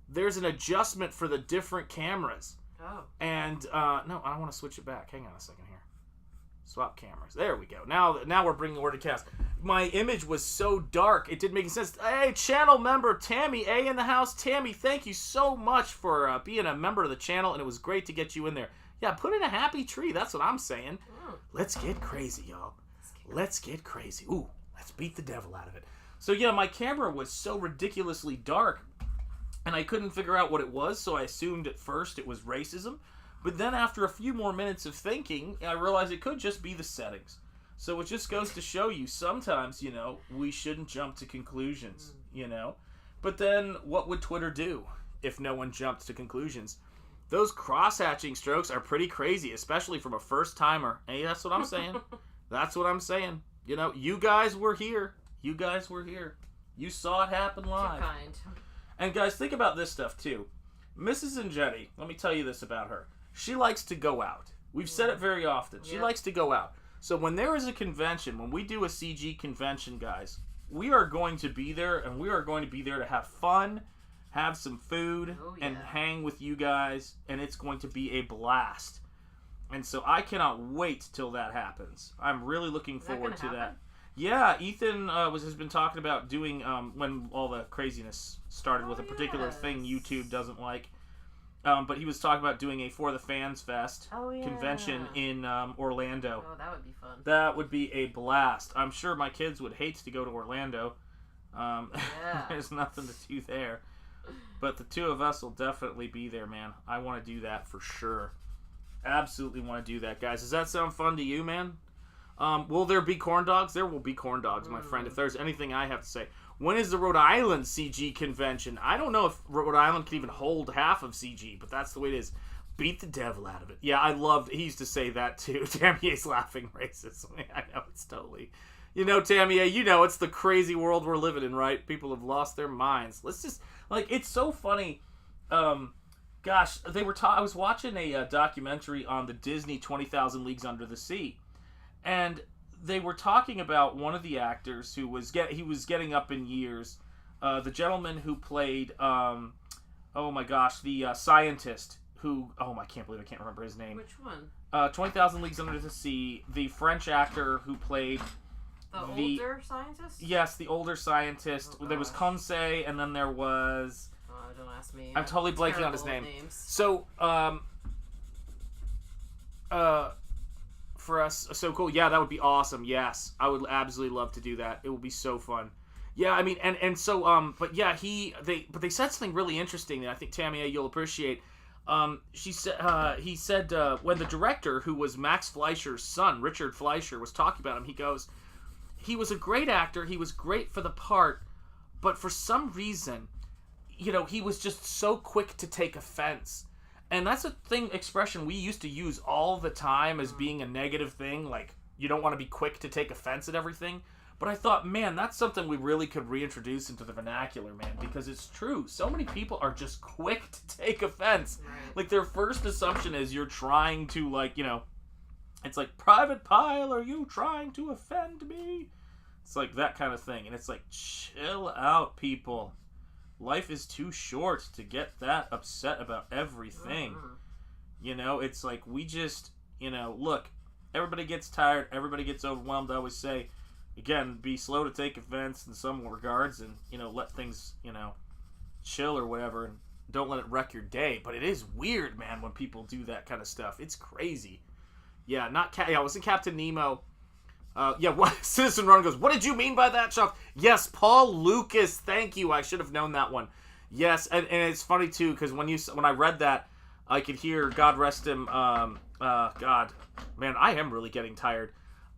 there's an adjustment for the different cameras. Oh. And, no, I don't want to switch it back. Hang on a second here. Swap cameras. There we go. Now we're bringing order to cast. My image was so dark, it didn't make any sense. Hey, channel member Tammy A in the house. Tammy, thank you so much for being a member of the channel, and it was great to get you in there. Yeah, put in a happy tree. That's what I'm saying. Let's get crazy, y'all. Let's get crazy. Ooh, let's beat the devil out of it. So, yeah, my camera was so ridiculously dark, and I couldn't figure out what it was, so I assumed at first it was racism. But then after a few more minutes of thinking, I realized it could just be the settings. So it just goes to show you, sometimes, you know, we shouldn't jump to conclusions, you know. But then what would Twitter do if no one jumped to conclusions? Those cross-hatching strokes are pretty crazy, especially from a first-timer. Hey, that's what I'm saying. That's what I'm saying. You know, you guys were here. You guys were here. You saw it happen live. Too kind. And guys, think about this stuff, too. Mrs. Enjeti, let me tell you this about her. She likes to go out. We've said it very often. She likes to go out. So when there is a convention, when we do a CG convention, guys, we are going to be there, and we are going to be there to have fun, have some food, and hang with you guys, and it's going to be a blast. And so I cannot wait till that happens. I'm really looking forward to that. Yeah, Ethan has been talking about doing, when all the craziness started with a particular thing YouTube doesn't like. But he was talking about doing a For the Fans Fest convention in Orlando. Oh, that would be fun. That would be a blast. I'm sure my kids would hate to go to Orlando. There's nothing to do there. But the two of us will definitely be there, man. I want to do that for sure. Absolutely want to do that, guys. Does that sound fun to you, man? Will there be corn dogs? There will be corn dogs, my friend, if there's anything I have to say. When is the Rhode Island CG convention? I don't know if Rhode Island can even hold half of CG, but that's the way it is. Beat the devil out of it. Yeah, he used to say that too. Tammier's laughing racist. I know, it's totally... You know, Tammier, you know it's the crazy world we're living in, right? People have lost their minds. Let's just... Like, it's so funny. Gosh, I was watching a documentary on the Disney 20,000 Leagues Under the Sea. And they were talking about one of the actors who was getting up in years. The gentleman who played, oh my gosh, the scientist who, I can't believe I can't remember his name. Which one? 20,000 Leagues Under the Sea. The French actor who played the older scientist. Yes, the older scientist. Oh, there was Conseil, and then there was. Oh, don't ask me. I'm totally blanking on his name. Names. So, for us, so cool. Yeah, that would be awesome. Yes, I would absolutely love to do that. It would be so fun. Yeah, I mean, and so, but yeah, they said something really interesting that I think Tamia, you'll appreciate. He said when the director, who was Max Fleischer's son, Richard Fleischer, was talking about him, he goes, he was a great actor, he was great for the part, but for some reason, he was just so quick to take offense. And that's a expression we used to use all the time as being a negative thing, like, you don't want to be quick to take offense at everything. But I thought, man, that's something we really could reintroduce into the vernacular, man, because it's true. So many people are just quick to take offense. Right. Like, their first assumption is you're trying to, like, it's like, Private Pile, are you trying to offend me? It's like that kind of thing. And it's like, chill out, people. Life is too short to get that upset about everything. It's like, we just, look, everybody gets tired, everybody gets overwhelmed. I always say, again, be slow to take offense in some regards, and let things chill or whatever, and don't let it wreck your day. But it is weird, man, when people do that kind of stuff. It's crazy. Yeah, I was in Captain Nemo. What Citizen Run goes, what did you mean by that, Chuck? Yes, Paul Lucas. Thank you. I should have known that one. Yes, and it's funny too, because when I read that, I could hear, God rest him. God, man, I am really getting tired.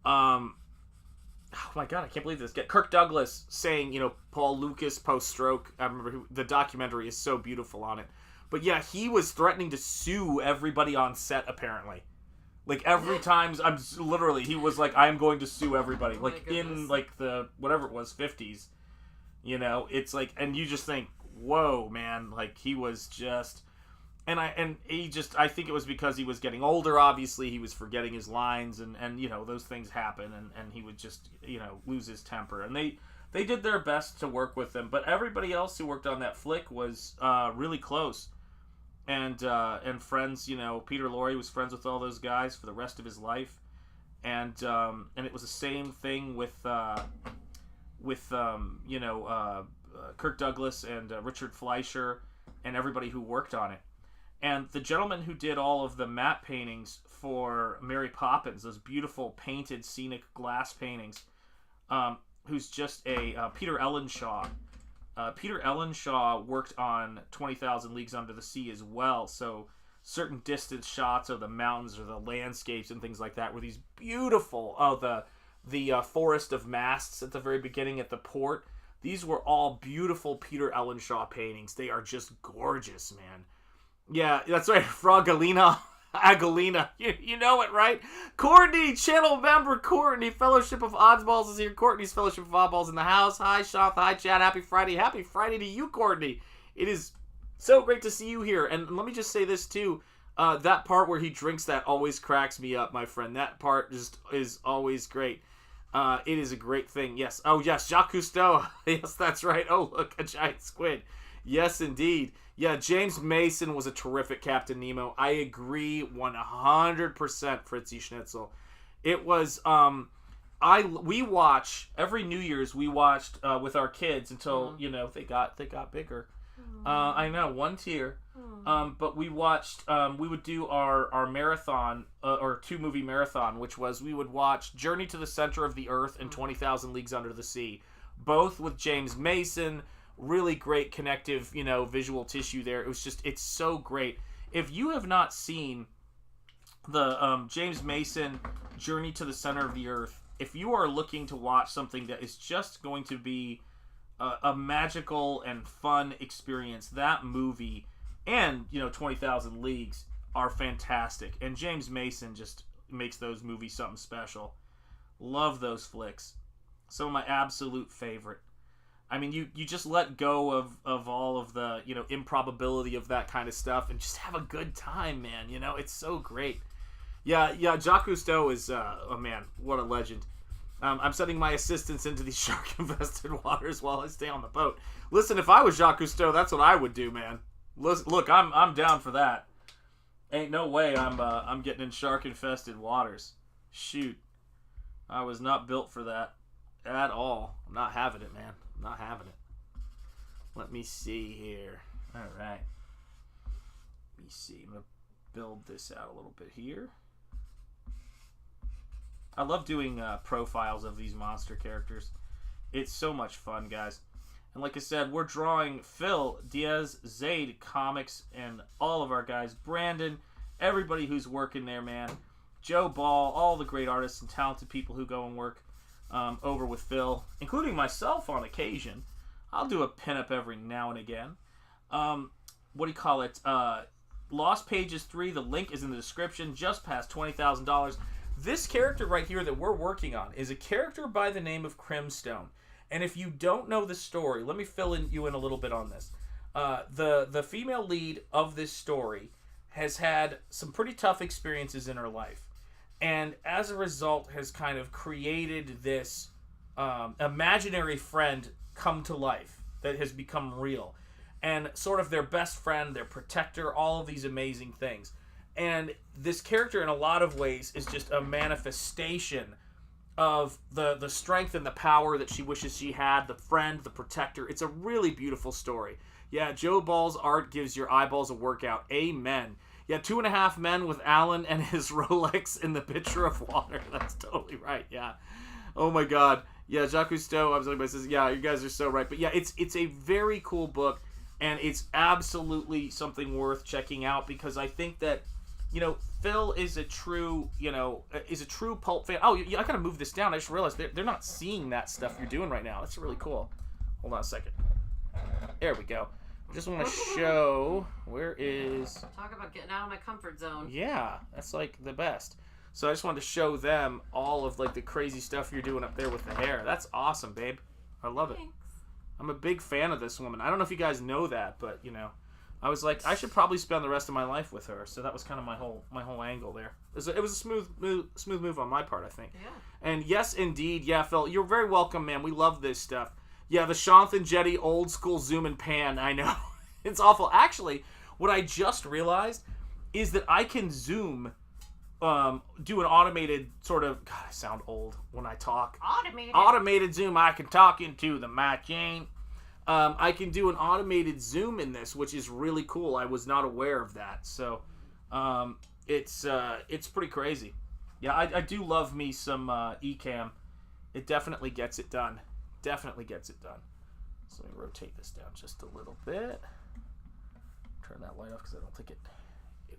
Oh my God, I can't believe this. Kirk Douglas saying, Paul Lucas post-stroke. I remember the documentary is so beautiful on it. But yeah, he was threatening to sue everybody on set, apparently. Like, every time, he was like, I am going to sue everybody. Oh like, in, like, the, whatever it was, 50s. It's like, and you just think, whoa, man. Like, he was just... I think it was because he was getting older, obviously. He was forgetting his lines, and those things happen, and he would just, lose his temper. And they did their best to work with him, but everybody else who worked on that flick was really close. And friends, Peter Lorre was friends with all those guys for the rest of his life. And it was the same thing with Kirk Douglas and Richard Fleischer and everybody who worked on it. And the gentleman who did all of the matte paintings for Mary Poppins, those beautiful painted scenic glass paintings, who's just a Peter Ellenshaw. Peter Ellenshaw worked on 20,000 Leagues Under the Sea as well, so certain distance shots of the mountains or the landscapes and things like that were these beautiful, the forest of masts at the very beginning at the port. These were all beautiful Peter Ellenshaw paintings. They are just gorgeous, man. Yeah, that's right. Frogalina. Agalina. You know it, right? Courtney, channel member Courtney. Fellowship of Oddballs is here. Courtney's Fellowship of Oddballs in the house. Hi, Shanth. Hi, Chad. Happy Friday. Happy Friday to you, Courtney. It is so great to see you here. And let me just say this, too. That part where he drinks that always cracks me up, my friend. That part just is always great. It is a great thing. Yes. Oh, yes. Jacques Cousteau. Yes, that's right. Oh, look. A giant squid. Yes, indeed. Yeah, James Mason was a terrific Captain Nemo. I agree 100%, Fritzy Schnitzel. It was, we watch, every New Year's we watched with our kids until, they got bigger. I know, one tier. But we watched, we would do our marathon, or 2-movie marathon, which was we would watch Journey to the Center of the Earth and 20,000 Leagues Under the Sea. Both with James Mason. Really great connective, visual tissue there. It was just, it's so great. If you have not seen the James Mason Journey to the Center of the Earth, if you are looking to watch something that is just going to be a magical and fun experience, that movie and, 20,000 Leagues are fantastic. And James Mason just makes those movies something special. Love those flicks. Some of my absolute favorite. I mean, you just let go of all of the, improbability of that kind of stuff and just have a good time, man. It's so great. Yeah, Jacques Cousteau is, oh man, what a legend. I'm sending my assistants into these shark-infested waters while I stay on the boat. Listen, if I was Jacques Cousteau, that's what I would do, man. Look, I'm down for that. Ain't no way I'm getting in shark-infested waters. Shoot. I was not built for that at all. I'm not having it, man. I'm not having it. Let me see here. All right. Let me see. I'm going to build this out a little bit here. I love doing profiles of these monster characters. It's so much fun, guys. And like I said, we're drawing Phil, Diaz, Zaid, Comics, and all of our guys. Brandon, everybody who's working there, man. Joe Ball, all the great artists and talented people who go and work over with Phil, including myself on occasion. I'll do a pinup every now and again. What do you call it? Lost Pages 3, the link is in the description, just past $20,000. This character right here that we're working on is a character by the name of CRYMSTONE. And if you don't know the story, let me fill you in a little bit on this. The female lead of this story has had some pretty tough experiences in her life. And as a result has kind of created this imaginary friend come to life that has become real. And sort of their best friend, their protector, all of these amazing things. And this character in a lot of ways is just a manifestation of the strength and the power that she wishes she had, the friend, the protector. It's a really beautiful story. Yeah, Joe Ball's art gives your eyeballs a workout. Amen. Yeah, 2.5 Men with Alan and his Rolex in the pitcher of water. That's totally right, yeah. Oh my god. Yeah, Jacques Cousteau, I was like, says, yeah, you guys are so right. But yeah, it's a very cool book, and it's absolutely something worth checking out, because I think that, you know, Phil is a true, pulp fan. Oh, I gotta move this down. I just realized they're not seeing that stuff you're doing right now. That's really cool. Hold on a second. There we go. I just want to show, where is... Talk about getting out of my comfort zone. Yeah, that's like the best. So I just wanted to show them all of like the crazy stuff you're doing up there with the hair. That's awesome, babe. I love it. Thanks. I'm a big fan of this woman. I don't know if you guys know that, but you know, I was like, I should probably spend the rest of my life with her. So that was kind of my whole angle there. It was a smooth move on my part, I think. Yeah. And yes, indeed, yeah, Phil, you're very welcome, man. We love this stuff. Yeah, the Shanth Enjeti old school zoom and pan. I know. It's awful. Actually, what I just realized is that I can zoom, do an automated sort of... God, I sound old when I talk. Automated zoom. I can talk into the machine. I can do an automated zoom in this, which is really cool. I was not aware of that. So, it's pretty crazy. Yeah, I do love me some eCam. It definitely gets it done. Definitely gets it done. So let me rotate this down just a little bit. Turn that light off because I don't think it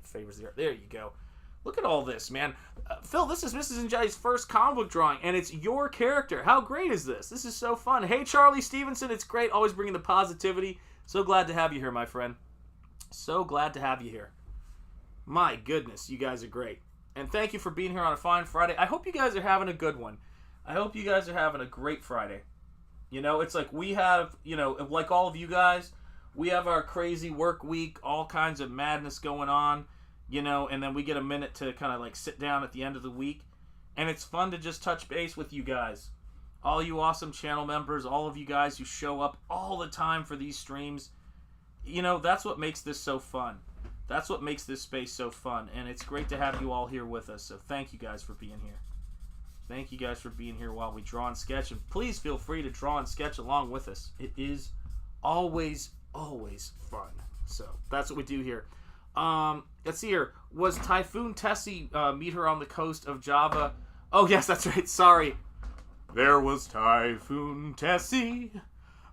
favors the art. There you go. Look at all this, man. Phil, this is Mrs. Enjeti's first comic book drawing, and it's your character. How great is this? This is so fun. Hey, Charlie Stevenson, it's great. Always bringing the positivity. So glad to have you here, my friend. So glad to have you here. My goodness, you guys are great. And thank you for being here on a fine Friday. I hope you guys are having a good one. I hope you guys are having a great Friday. You know, it's like we have, you know, like all of you guys, we have our crazy work week, all kinds of madness going on, you know, and then we get a minute to kind of like sit down at the end of the week. And it's fun to just touch base with you guys. All you awesome channel members, all of you guys who show up all the time for these streams. You know, that's what makes this so fun. That's what makes this space so fun. And it's great to have you all here with us. So thank you guys for being here. Thank you guys for being here while we draw and sketch. And please feel free to draw and sketch along with us. It is always, always fun. So that's what we do here. Let's see here. Was Typhoon Tessie meet her on the coast of Java? Oh, yes, that's right. Sorry. There was Typhoon Tessie.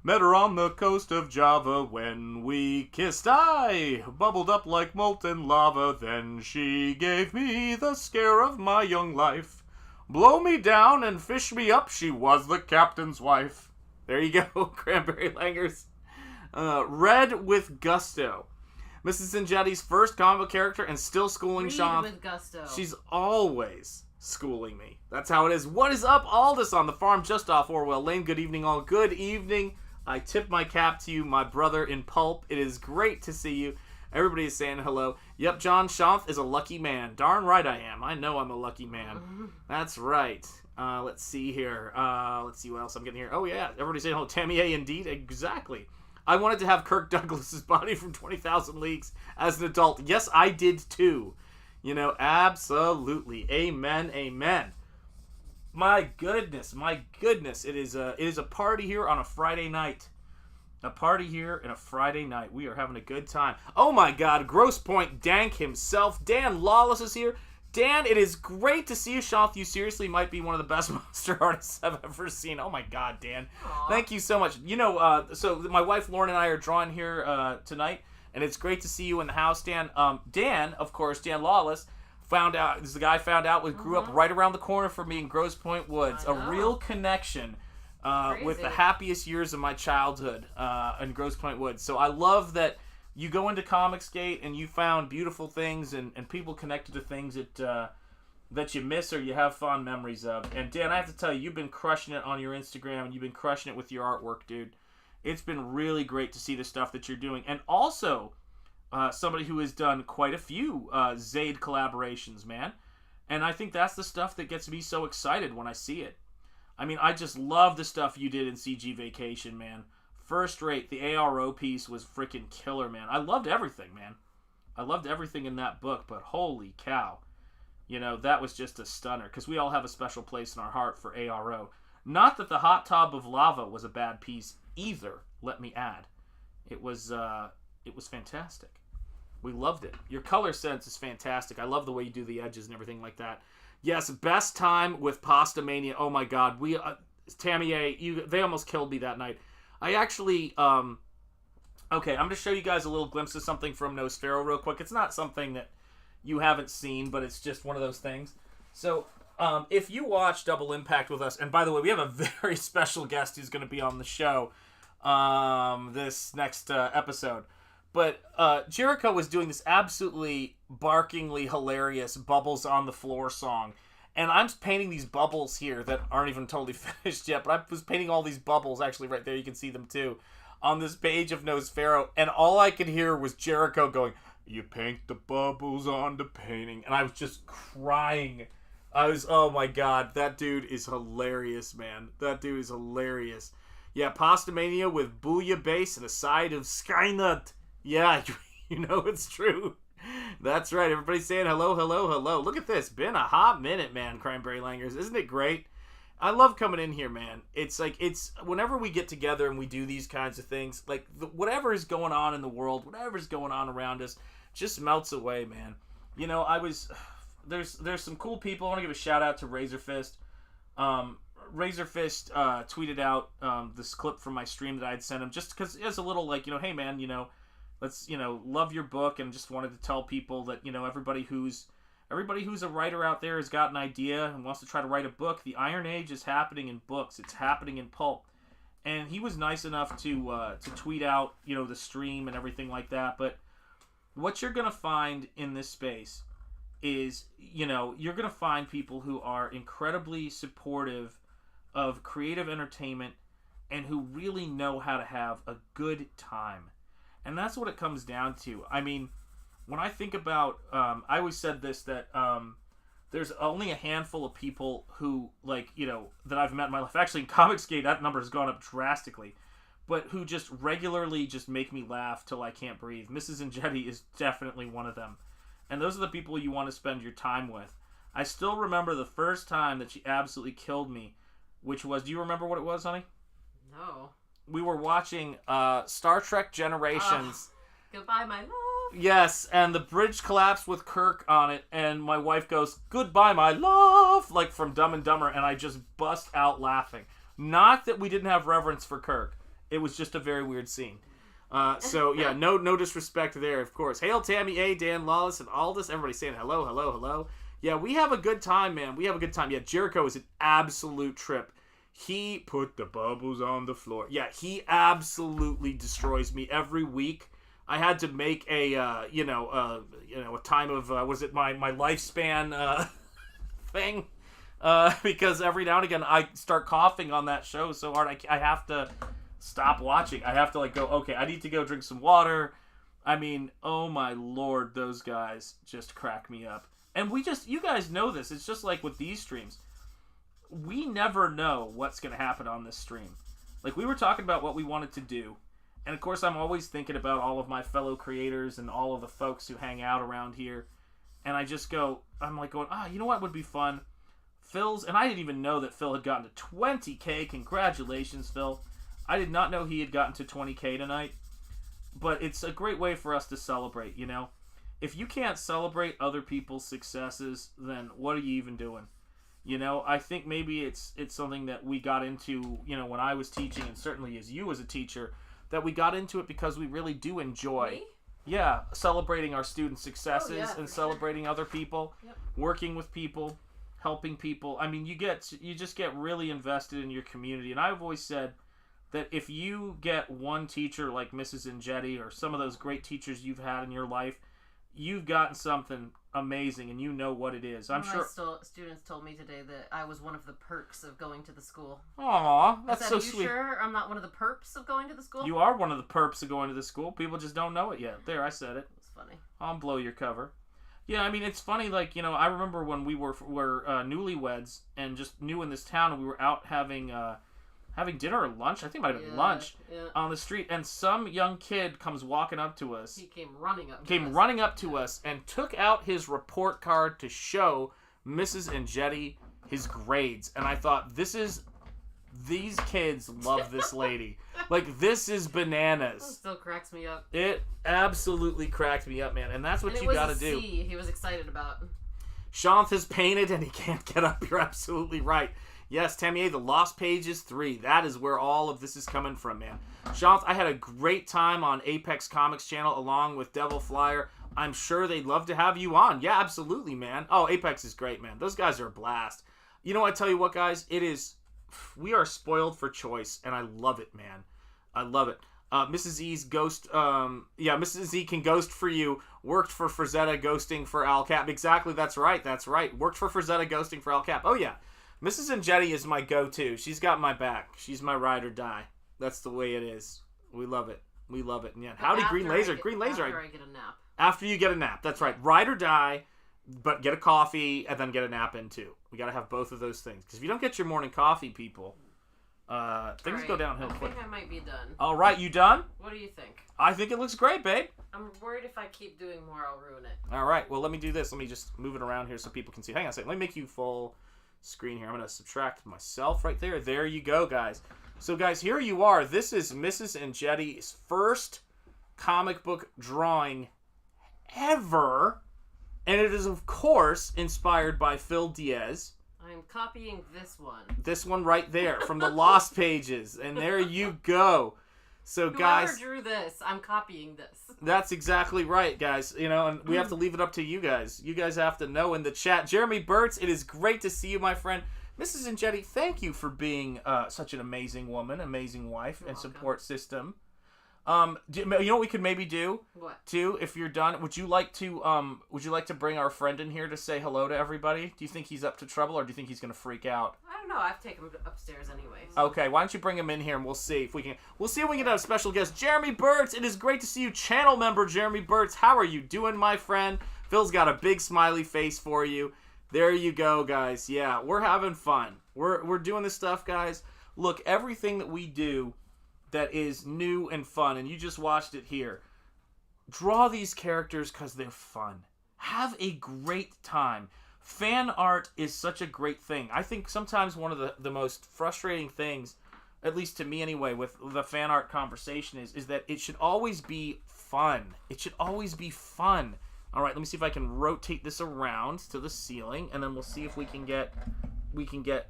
Met her on the coast of Java. When we kissed, I bubbled up like molten lava. Then she gave me the scare of my young life. Blow me down and fish me up, she was the captain's wife. There you go, Cranberry Langers. Read with gusto. Mrs. Enjeti's first comic book character and still schooling Shanth. Read with gusto. She's always schooling me. That's how it is. What is up, Aldous, on the farm just off Orwell Lane? Good evening, all. Good evening. I tip my cap to you, my brother in pulp. It is great to see you. Everybody is saying hello. Yep, John Shanth is a lucky man. Darn right I am. I know I'm a lucky man. That's right. Let's see here. Let's see what else I'm getting here. Oh, yeah. Everybody's saying, oh, Tammy A, indeed. Exactly. I wanted to have Kirk Douglas's body from 20,000 Leagues as an adult. Yes, I did too. You know, absolutely. Amen, amen. My goodness. It is a party here on a Friday night. A party here in a Friday night. We are having a good time. Oh my God, Gross Point Dank himself. Dan Lawless is here. Dan, it is great to see you. Shanth, you seriously might be one of the best monster artists I've ever seen. Oh my God, Dan. Aww. Thank you so much. You know, so my wife Lauren and I are drawing here tonight, and it's great to see you in the house, Dan. Dan, of course, Dan Lawless, found out, this is the guy I found out grew up right around the corner from me in Grosse Pointe Woods. A real connection with the happiest years of my childhood in Grosse Pointe Woods. So I love that you go into Comicsgate and you found beautiful things and people connected to things that you miss or you have fond memories of. And Dan, I have to tell you, you've been crushing it on your Instagram and you've been crushing it with your artwork, dude. It's been really great to see the stuff that you're doing. And also, somebody who has done quite a few Zayd collaborations, man. And I think that's the stuff that gets me so excited when I see it. I mean, I just love the stuff you did in CG Vacation, man. First rate. The ARO piece was freaking killer, man. I loved everything, man. I loved everything in that book, but holy cow. You know, that was just a stunner, because we all have a special place in our heart for ARO. Not that the Hot Tub of Lava was a bad piece either, let me add. It was fantastic. We loved it. Your color sense is fantastic. I love the way you do the edges and everything like that. Yes, best time with Pasta Mania. Oh my God. Tammy A, they almost killed me that night. I actually, okay, I'm going to show you guys a little glimpse of something from Nosfero real quick. It's not something that you haven't seen, but it's just one of those things. So, if you watch Double Impact with us, and by the way, we have a very special guest who's going to be on the show this next episode. But Jericho was doing this absolutely barkingly hilarious Bubbles on the Floor song. And I'm painting these bubbles here that aren't even totally finished yet. But I was painting all these bubbles, actually right there, you can see them too, on this page of Nosfero. And all I could hear was Jericho going, "You paint the bubbles on the painting." And I was just crying. Oh my God, that dude is hilarious, man. That dude is hilarious. Yeah, Pasta Mania with Booyah Bass and a side of Skynet. Yeah, you know it's true. That's right. Everybody's saying hello, hello, hello. Look at this. Been a hot minute, man, Cranberry Langers. Isn't it great? I love coming in here, man. It's like, whenever we get together and we do these kinds of things, like whatever is going on in the world, whatever's going on around us, just melts away, man. You know, there's some cool people. I want to give a shout out to RAZÖRFIST. RAZÖRFIST tweeted out this clip from my stream that I had sent him, just because it's a little like, hey man, let's, love your book, and just wanted to tell people that, everybody who's a writer out there has got an idea and wants to try to write a book. The Iron Age is happening in books. It's happening in pulp. And he was nice enough to tweet out, the stream and everything like that. But what you're going to find in this space is, you're going to find people who are incredibly supportive of creative entertainment and who really know how to have a good time. And that's what it comes down to. I mean, when I think about, I always said this, that there's only a handful of people who, that I've met in my life. Actually, in Comicsgate, that number has gone up drastically. But who just regularly just make me laugh till I can't breathe. Mrs. Enjeti is definitely one of them. And those are the people you want to spend your time with. I still remember the first time that she absolutely killed me, which was, do you remember what it was, honey? No. We were watching Star Trek Generations. Goodbye, my love. Yes, and the bridge collapsed with Kirk on it, and my wife goes, "Goodbye, my love," like from Dumb and Dumber, and I just bust out laughing. Not that we didn't have reverence for Kirk. It was just a very weird scene. So, yeah, no disrespect there, of course. Hail Tammy A, Dan Lawless, and Aldous. Everybody saying hello, hello, hello. Yeah, we have a good time, man. We have a good time. Yeah, Jericho is an absolute trip. He put the bubbles on the floor. Yeah, he absolutely destroys me every week. I had to make a time of my lifespan thing because every now and again I start coughing on that show so hard I have to stop watching. I have to go, okay, I need to go drink some water. I mean, oh my Lord, those guys just crack me up. And you guys know this. It's just like with these streams. we never know what's going to happen on this stream. Like, we were talking about what we wanted to do. And, of course, I'm always thinking about all of my fellow creators and all of the folks who hang out around here. And I just go, I'm like going, you know what would be fun? Phil's, and I didn't even know that Phil had gotten to 20K. Congratulations, Phil. I did not know he had gotten to 20K tonight. But it's a great way for us to celebrate, you know? If you can't celebrate other people's successes, then what are you even doing? You know, I think maybe it's something that we got into, you know, when I was teaching, and certainly as you as a teacher, that we got into it because we really do enjoy. Me? Yeah, celebrating our students' successes and for celebrating other people, working with people, helping people. I mean, you just get really invested in your community. And I've always said that if you get one teacher like Mrs. Enjeti or some of those great teachers you've had in your life, you've gotten something amazing, and you know what it is. I'm sure. Students told me today that I was one of the perks of going to the school. Aw, that's so sweet. Are you sure I'm not one of the perps of going to the school? You are one of the perps of going to the school. People just don't know it yet. There, I said it. It's funny. I'll blow your cover. Yeah, I mean, it's funny, like, you know, I remember when we were newlyweds and just new in this town, and we were out having dinner or lunch. I think it might have been lunch on the street, and some young kid comes walking up to us. He came running up to us and took out his report card to show Mrs. Enjeti his grades. And I thought, these kids love this lady. Like, this is bananas. It still cracks me up. It absolutely cracked me up, man. And that's what you got to do. C he was excited about. Shanth has painted and he can't get up. You're absolutely right. Yes, Tamier, the Lost Pages 3. That is where all of this is coming from, man. Shanth, I had a great time on Apex Comics channel along with Devil Flyer. I'm sure they'd love to have you on. Yeah, absolutely, man. Oh, Apex is great, man. Those guys are a blast. You know what, I tell you what, guys? We are spoiled for choice, and I love it, man. I love it. Mrs. E's ghost, Mrs. E can ghost for you. Worked for Frazetta, ghosting for Al Cap. Exactly, that's right. Worked for Frazetta, ghosting for Al Cap. Oh, yeah. Mrs. Enjeti is my go-to. She's got my back. She's my ride or die. That's the way it is. We love it. And yeah, howdy, Green Laser. After I get a nap. After you get a nap. That's right. Ride or die, but get a coffee and then get a nap in too. We got to have both of those things. Because if you don't get your morning coffee, people, things go downhill quick. I think I might be done. All right, you done? What do you think? I think it looks great, babe. I'm worried if I keep doing more, I'll ruin it. All right. Well, let me do this. Let me just move it around here so people can see. Hang on a second. Let me make you full screen here. I'm going to subtract myself right there. There you go, guys. So, guys, here you are. This is Mrs. Enjeti's first comic book drawing ever. And it is, of course, inspired by Phil Diaz. I'm copying this one. This one right there from the Lost Pages. And there you go. So, guys, whoever drew this, I'm copying this. That's exactly right, guys. You know, and we have to leave it up to you guys. You guys have to know in the chat. Jeremy Burtz, it is great to see you, my friend. Mrs. Enjeti, thank you for being such an amazing woman, amazing wife, and support system. You know what we could maybe do? What? Too, if you're done, would you like to bring our friend in here to say hello to everybody? Do you think he's up to trouble, or do you think he's gonna freak out? I don't know. I've taken him upstairs anyways. Okay, why don't you bring him in here and we'll see if we can. We'll see if we can get a special guest, Jeremy Burtz. It is great to see you, channel member Jeremy Burtz. How are you doing, my friend? Phil's got a big smiley face for you. There you go, guys. Yeah, we're having fun. We're doing this stuff, guys. Look, everything that we do that is new and fun, and you just watched it here. Draw these characters because they're fun. Have a great time. Fan art is such a great thing. I think sometimes one of the most frustrating things, at least to me anyway, with the fan art conversation is that it should always be fun. It should always be fun. All right, let me see if I can rotate this around to the ceiling, and then we'll see if we can get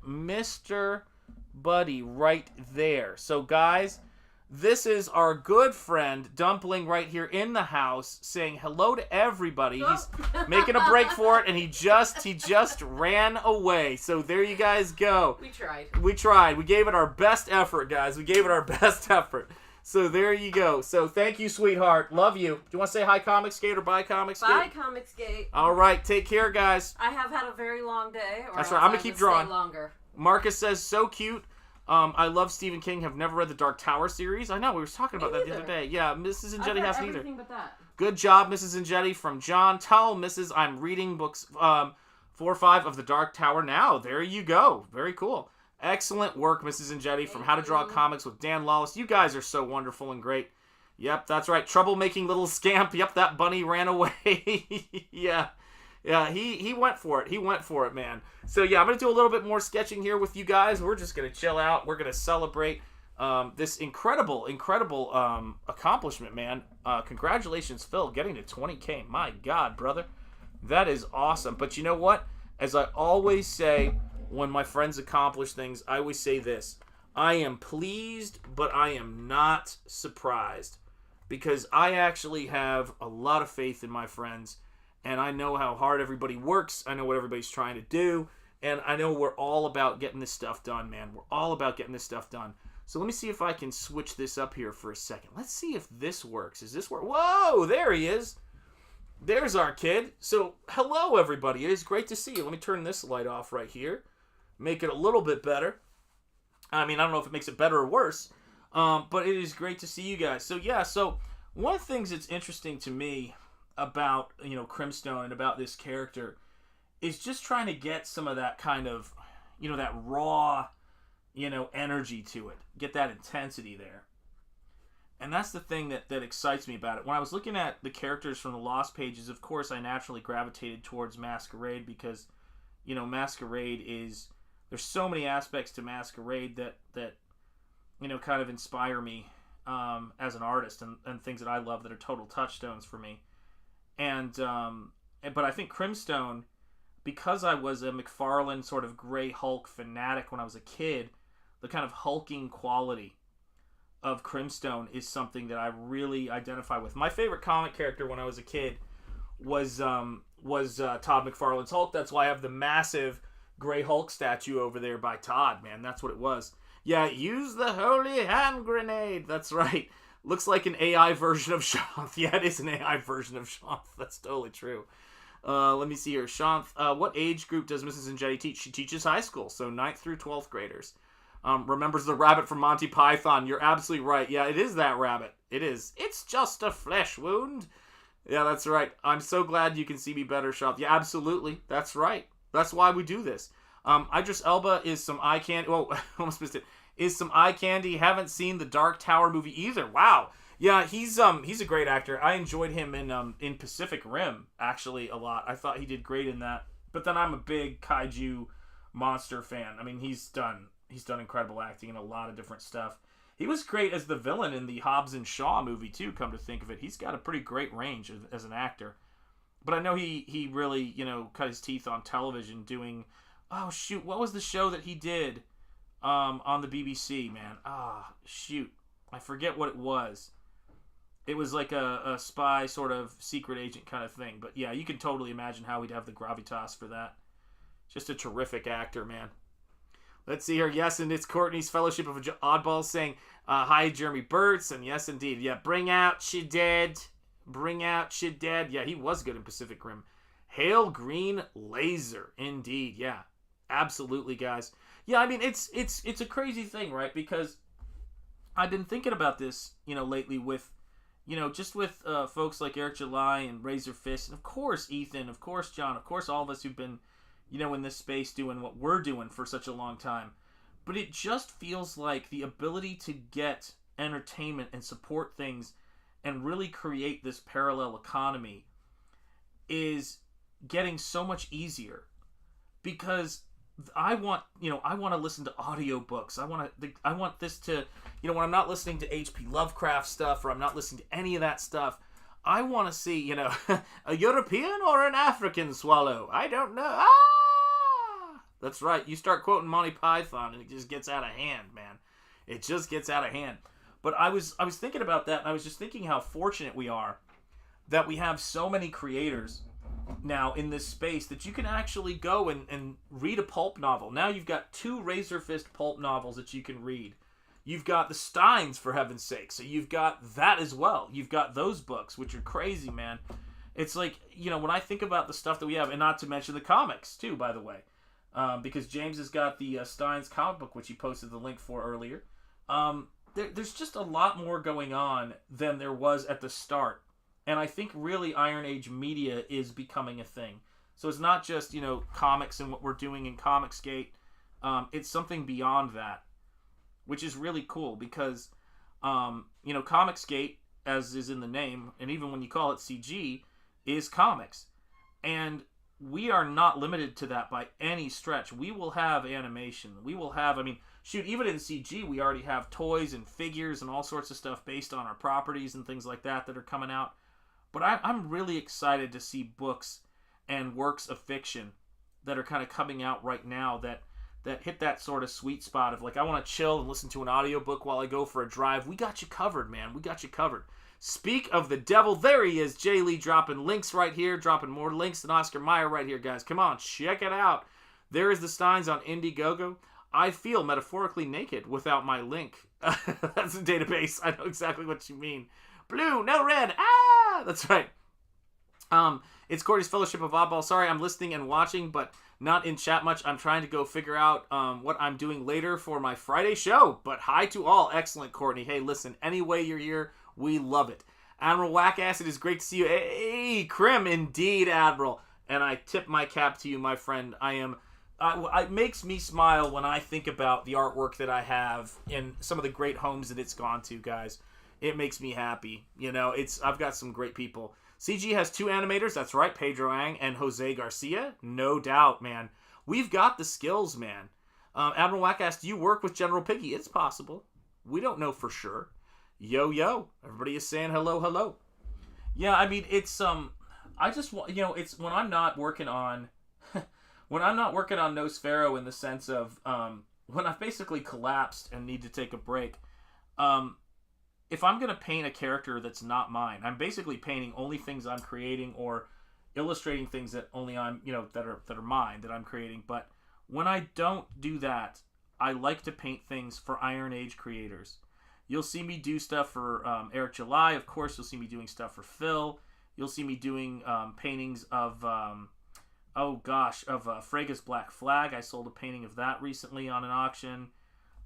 Mr. Buddy right there. So, guys, this is our good friend Dumpling right here in the house saying hello to everybody. He's making a break for it, and he just ran away. So there you guys go. We tried. We gave it our best effort, guys. We gave it our best effort. So there you go. So thank you, sweetheart. Love you. Do you want to say hi, Comicsgate, or bye, Comicsgate? Bye, Comicsgate. All right. Take care, guys. I have had a very long day. That's right. I'm going to keep drawing. Stay longer. Marcus says, so cute. I love Stephen King. Have never read the Dark Tower series. I know. We were talking about that the other day. Yeah, Mrs. Enjeti has neither. But that. Good job, Mrs. Enjeti, from John. Tell Mrs. I'm reading books 4 or 5 of the Dark Tower now. There you go. Very cool. Excellent work, Mrs. Enjeti, from How to Draw Comics with Dan Lawless. You guys are so wonderful and great. Yep, that's right. Troublemaking little scamp. Yep, that bunny ran away. Yeah. Yeah, he went for it. He went for it, man. So, yeah, I'm going to do a little bit more sketching here with you guys. We're just going to chill out. We're going to celebrate this incredible accomplishment, man. Congratulations, Phil, getting to 20K. My God, brother. That is awesome. But you know what? As I always say when my friends accomplish things, I always say this. I am pleased, but I am not surprised. Because I actually have a lot of faith in my friends. And I know how hard everybody works. I know what everybody's trying to do. And I know we're all about getting this stuff done, man. We're all about getting this stuff done. So let me see if I can switch this up here for a second. Let's see if this works. Is this work? Whoa, there he is. There's our kid. So, hello, everybody. It is great to see you. Let me turn this light off right here. Make it a little bit better. I mean, I don't know if it makes it better or worse. But it is great to see you guys. So, yeah. So, one of the things that's interesting to me about, CRYMSTONE and about this character is just trying to get some of that kind of, that raw, energy to it. Get that intensity there. And that's the thing that excites me about it. When I was looking at the characters from the Lost Pages, of course, I naturally gravitated towards Masquerade because, Masquerade is... There's so many aspects to Masquerade that kind of inspire me as an artist and things that I love that are total touchstones for me. But I think CRYMSTONE, because I was a McFarlane sort of Grey Hulk fanatic when I was a kid, the kind of hulking quality of CRYMSTONE is something that I really identify with. My favorite comic character when I was a kid was Todd McFarlane's Hulk. That's why I have the massive Grey Hulk statue over there by Todd, man. That's what it was. Yeah, use the holy hand grenade. That's right. Looks like an AI version of Shanth. Yeah, it is an AI version of Shanth. That's totally true. Let me see here. Shanth, what age group does Mrs. Enjeti teach? She teaches high school, so 9th through 12th graders. Remembers the rabbit from Monty Python. You're absolutely right. Yeah, it is that rabbit. It is. It's just a flesh wound. Yeah, that's right. I'm so glad you can see me better, Shanth. Yeah, absolutely. That's right. That's why we do this. Idris Elba is some eye candy. Whoa, almost missed it. Is some eye candy. Haven't seen the Dark Tower movie either. Wow. Yeah, he's a great actor. I enjoyed him in Pacific Rim actually a lot. I thought he did great in that. But then I'm a big kaiju monster fan. I mean, he's done incredible acting in a lot of different stuff. He was great as the villain in the Hobbs and Shaw movie too. Come to think of it, he's got a pretty great range as an actor. But I know he really cut his teeth on television doing. Oh shoot, what was the show that he did on the BBC, man? Shoot, I forget what it was. It was like a spy sort of secret agent kind of thing. But yeah, you can totally imagine how he'd have the gravitas for that. Just a terrific actor, man. Let's see here. Yes, and it's Courtney's Fellowship of Oddballs saying, hi, Jeremy Burtz. And yes, indeed. Yeah, bring out she dead. Bring out she dead. Yeah, he was good in Pacific Rim. Hail Green Laser. Indeed, yeah. Absolutely, guys. Yeah, I mean, it's a crazy thing, right? Because I've been thinking about this, lately with, just with folks like Eric July and RAZÖRFIST, and of course Ethan, of course John, of course all of us who've been, in this space doing what we're doing for such a long time. But it just feels like the ability to get entertainment and support things and really create this parallel economy is getting so much easier. Because I want to listen to audiobooks. I want this to, when I'm not listening to H.P. Lovecraft stuff or I'm not listening to any of that stuff, I want to see, a European or an African swallow. I don't know. That's right. You start quoting Monty Python and it just gets out of hand, man. It just gets out of hand. But I was thinking about that, and I was just thinking how fortunate we are that we have so many creators now in this space that you can actually go and read a pulp novel. Now you've got 2 RAZÖRFIST pulp novels that you can read. You've got the Steins, for heaven's sake. So you've got that as well. You've got those books, which are crazy, man. It's like, when I think about the stuff that we have, and not to mention the comics, too, by the way. Because James has got the Steins comic book, which he posted the link for earlier. There's just a lot more going on than there was at the start. And I think really Iron Age media is becoming a thing. So it's not just, comics and what we're doing in Comicsgate. It's something beyond that, which is really cool because, Comicsgate, as is in the name, and even when you call it CG, is comics. And we are not limited to that by any stretch. We will have animation. We will have, even in CG, we already have toys and figures and all sorts of stuff based on our properties and things like that are coming out. But I'm really excited to see books and works of fiction that are kind of coming out right now that hit that sort of sweet spot of, like, I want to chill and listen to an audiobook while I go for a drive. We got you covered, man. We got you covered. Speak of the devil, there he is, Jay Lee, dropping links right here, dropping more links than Oscar Mayer right here, guys. Come on, check it out. There is the Steins on Indiegogo. I feel metaphorically naked without my link. That's a database. I know exactly what you mean. Blue, no red. Ah, that's right. It's Cordy's Fellowship of Oddball. Sorry, I'm listening and watching, but not in chat much. I'm trying to go figure out what I'm doing later for my Friday show. But hi to all. Excellent, Courtney. Hey, listen, any way you're here, we love it. Admiral Wackass, it is great to see you. Hey, Crim, indeed, Admiral. And I tip my cap to you, my friend. It makes me smile when I think about the artwork that I have in some of the great homes that it's gone to, guys. It makes me happy. I've got some great people. CG has 2 animators, that's right, Pedro Ang and Jose Garcia. No doubt, man. We've got the skills, man. Admiral Wackass, do you work with General Piggy? It's possible. We don't know for sure. Yo. Everybody is saying hello. Yeah, it's, I just want, it's when I'm not working on, Nosfero in the sense of, when I've basically collapsed and need to take a break, if I'm going to paint a character that's not mine, I'm basically painting only things I'm creating or illustrating things that only I'm, that are mine, that I'm creating. But when I don't do that, I like to paint things for Iron Age creators. You'll see me do stuff for Eric July. Of course, you'll see me doing stuff for Phil. You'll see me doing paintings of, Frega's Black Flag. I sold a painting of that recently on an auction.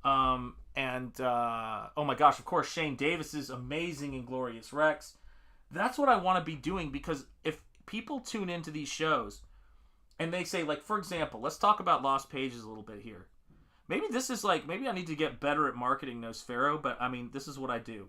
Oh my gosh, of course, Shane Davis's Amazing and Glorious Rex. That's what I want to be doing, because if people tune into these shows and they say, like, for example, let's talk about Lost Pages a little bit here. Maybe I need to get better at marketing Nosfero, but this is what I do,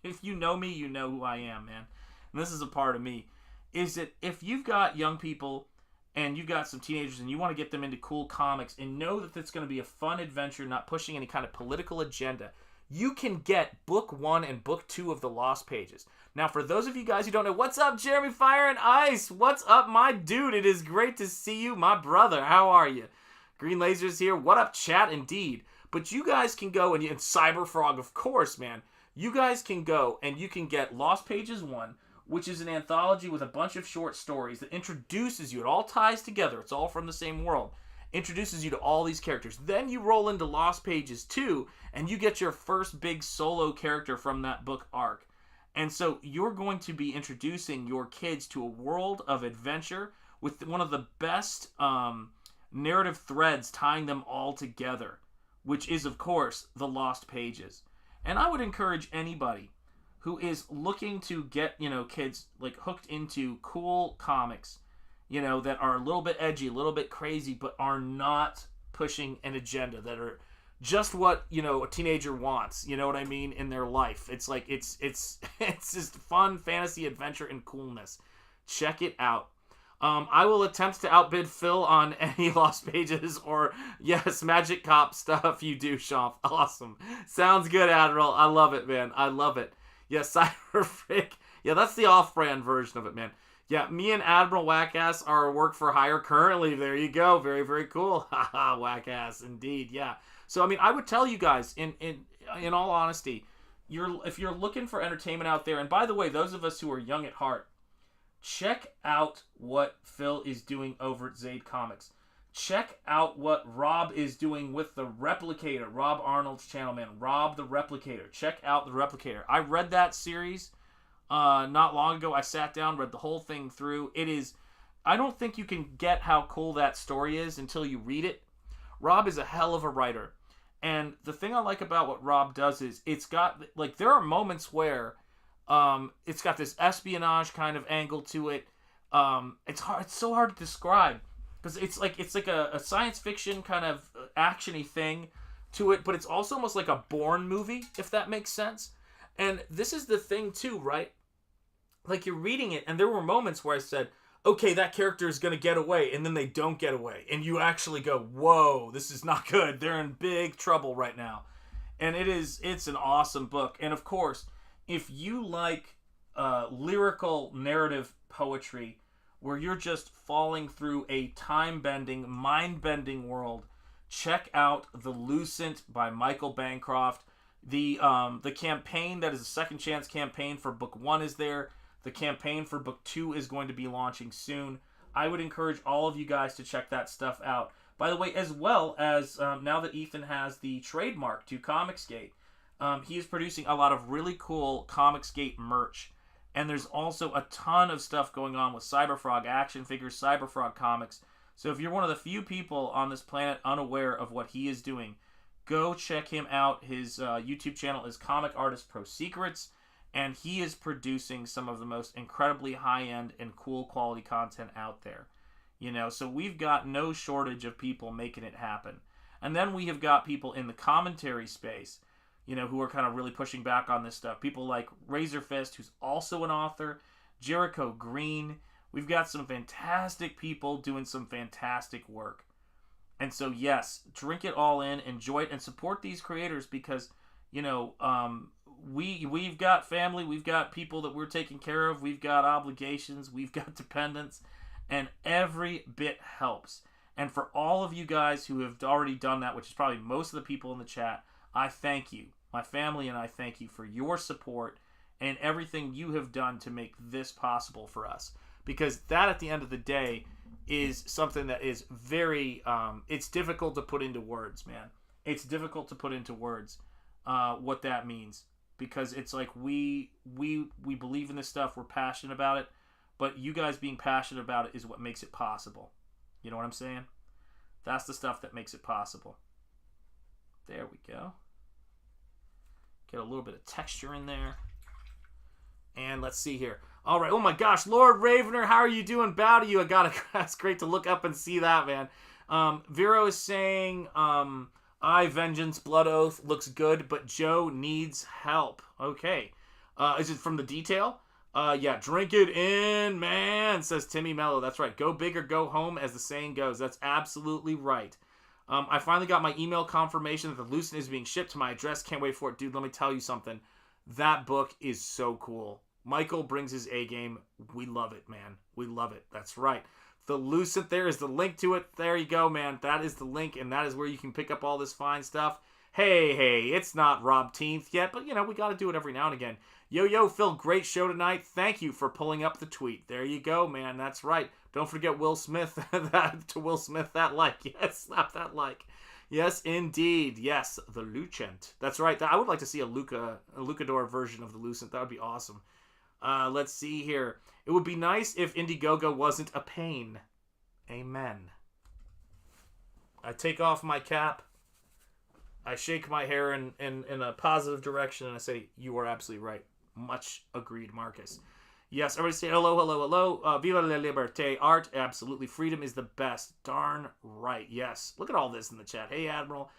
If you know me, you know who I am, man. And this is a part of me. Is that if you've got young people and you've got some teenagers and you want to get them into cool comics and know that it's going to be a fun adventure, not pushing any kind of political agenda, you can get book 1 and book 2 of the Lost Pages. Now, for those of you guys who don't know, what's up, Jeremy Fire and Ice? What's up, my dude? It is great to see you, my brother. How are you? Green Laser's here. What up, chat? Indeed. But you guys can go, and Cyberfrog, of course, man. You guys can go and you can get Lost Pages 1, which is an anthology with a bunch of short stories that introduces you. It all ties together. It's all from the same world. Introduces you to all these characters. Then you roll into Lost Pages 2, and you get your first big solo character from that book arc. And so you're going to be introducing your kids to a world of adventure with one of the best narrative threads tying them all together, which is, of course, the Lost Pages. And I would encourage anybody who is looking to get, kids like hooked into cool comics, that are a little bit edgy, a little bit crazy, but are not pushing an agenda, that are just what, a teenager wants, in their life. It's like, it's just fun fantasy adventure and coolness. Check it out. I will attempt to outbid Phil on any Lost Pages or, yes, Magic Cop stuff you do, Shanth. Awesome. Sounds good, Admiral. I love it, man. I love it. Yeah, Cyberfreak. Yeah, that's the off-brand version of it, man. Yeah, me and Admiral Wackass are work for hire currently. There you go. Very, very cool. Haha, Wackass, indeed. Yeah. So, I would tell you guys, in all honesty, if you're looking for entertainment out there, and by the way, those of us who are young at heart, check out what Phil is doing over at Zaid Comics. Check out what Rob is doing with the Replicator. Rob Arnold's channel, man. Rob the Replicator. Check out the Replicator. I read that series not long ago. I sat down, read the whole thing through. I don't think you can get how cool that story is until you read it. Rob is a hell of a writer. And the thing I like about what Rob does is it's got, there are moments where it's got this espionage kind of angle to it. It's hard. It's so hard to describe because it's like a science fiction kind of actiony thing to it, but it's also almost like a Bourne movie, if that makes sense. And this is the thing too, right? Like you're reading it, and there were moments where I said, okay, that character is going to get away, and then they don't get away. And you actually go, whoa, this is not good. They're in big trouble right now. And it's an awesome book. And of course, if you like lyrical narrative poetry, where you're just falling through a time-bending, mind-bending world, check out The Lucent by Michael Bancroft. The campaign that is a second chance campaign for book 1 is there. The campaign for book 2 is going to be launching soon. I would encourage all of you guys to check that stuff out. By the way, as well as now that Ethan has the trademark to Comicsgate, he is producing a lot of really cool Comicsgate merch. And there's also a ton of stuff going on with Cyberfrog action figures, Cyberfrog comics. So if you're one of the few people on this planet unaware of what he is doing, go check him out. His YouTube channel is Comic Artist Pro Secrets. And he is producing some of the most incredibly high-end and cool quality content out there. You know, so we've got no shortage of people making it happen. And then we have got people in the commentary space, you know, who are kind of really pushing back on this stuff. People like RAZÖRFIST, who's also an author, Jericho Green. We've got some fantastic people doing some fantastic work. And so, yes, drink it all in, enjoy it, and support these creators because, you know, we've got family, we've got people that we're taking care of, we've got obligations, we've got dependents, and every bit helps. And for all of you guys who have already done that, which is probably most of the people in the chat, I thank you. My family and I thank you for your support and everything you have done to make this possible for us. Because that, at the end of the day, is something that is very, it's difficult to put into words, man. It's difficult to put into words what that means. Because it's like we believe in this stuff, we're passionate about it, but you guys being passionate about it is what makes it possible. You know what I'm saying? That's the stuff that makes it possible. There we go. Get a little bit of texture in there. And let's see here. All right. Oh my gosh, Lord Ravener, how are you doing? Bow to you. That's great to look up and see that, man. Vero is saying, Vengeance, Blood Oath looks good, but Joe needs help. Okay. Is it from the detail? Yeah, drink it in, man, says Timmy Mello. That's right. Go big or go home, as the saying goes. That's absolutely right. I finally got my email confirmation that the Lucent is being shipped to my address. Can't wait for it. Dude, let me tell you something. That book is so cool. Michael brings his A game. We love it, man. We love it. That's right. The Lucent, there is the link to it. There you go, man. That is the link, and that is where you can pick up all this fine stuff. Hey, it's not Rob Teenth yet, but, you know, we got to do it every now and again. Yo, Phil, great show tonight. Thank you for pulling up the tweet. There you go, man. That's right. Don't forget Will Smith, that like. Yes, slap that like. Yes, indeed. Yes, the Lucent. That's right. I would like to see a Lucador version of the Lucent. That would be awesome. Let's see here. It would be nice if Indiegogo wasn't a pain. Amen. I take off my cap. I shake my hair in a positive direction, and I say, you are absolutely right. Much agreed, Marcus. Yes, everybody say hello. Viva la liberté. Art, absolutely. Freedom is the best. Darn right. Yes. Look at all this in the chat. Hey, Admiral.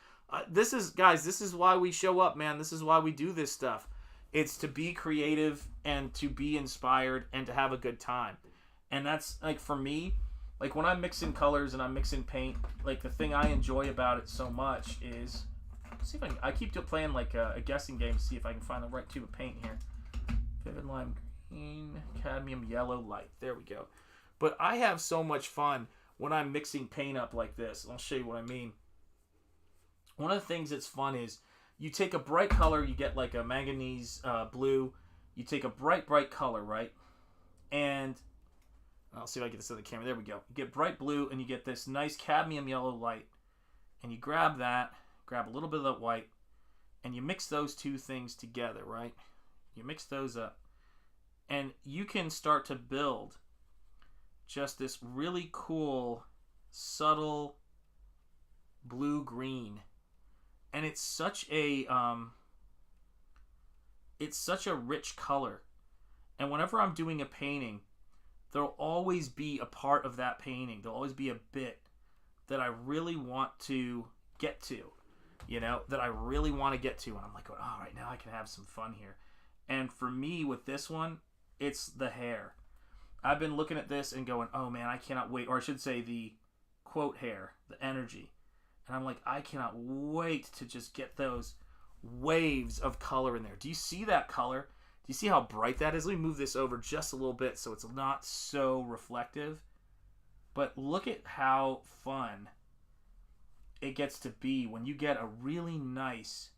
This is why we show up, man. This is why we do this stuff. It's to be creative and to be inspired and to have a good time. And that's, like, for me, like, when I'm mixing colors and I'm mixing paint, like, the thing I enjoy about it so much is, see if I keep playing, like, a guessing game to see if I can find the right tube of paint here. Vivid lime green, cadmium yellow light. There we go. But I have so much fun when I'm mixing paint up like this. I'll show you what I mean. One of the things that's fun is you take a bright color, you get like a manganese blue. You take a bright color, right? And I'll see if I get this on the camera. There we go. You get bright blue and you get this nice cadmium yellow light. And you grab that, grab a little bit of that white, and you mix those two things together, right? You mix those up. And you can start to build just this really cool, subtle blue-green. And it's such a rich color. And whenever I'm doing a painting, there'll always be a part of that painting. There'll always be a bit that I really want to get to, that I really want to get to. And I'm like, all right, now I can have some fun here. And for me with this one, it's the hair. I've been looking at this and going, oh man, I cannot wait. Or I should say the quote hair, the energy. And I'm like, I cannot wait to just get those waves of color in there. Do you see that color? Do you see how bright that is? Let me move this over just a little bit so it's not so reflective. But look at how fun it gets to be when you get a really nice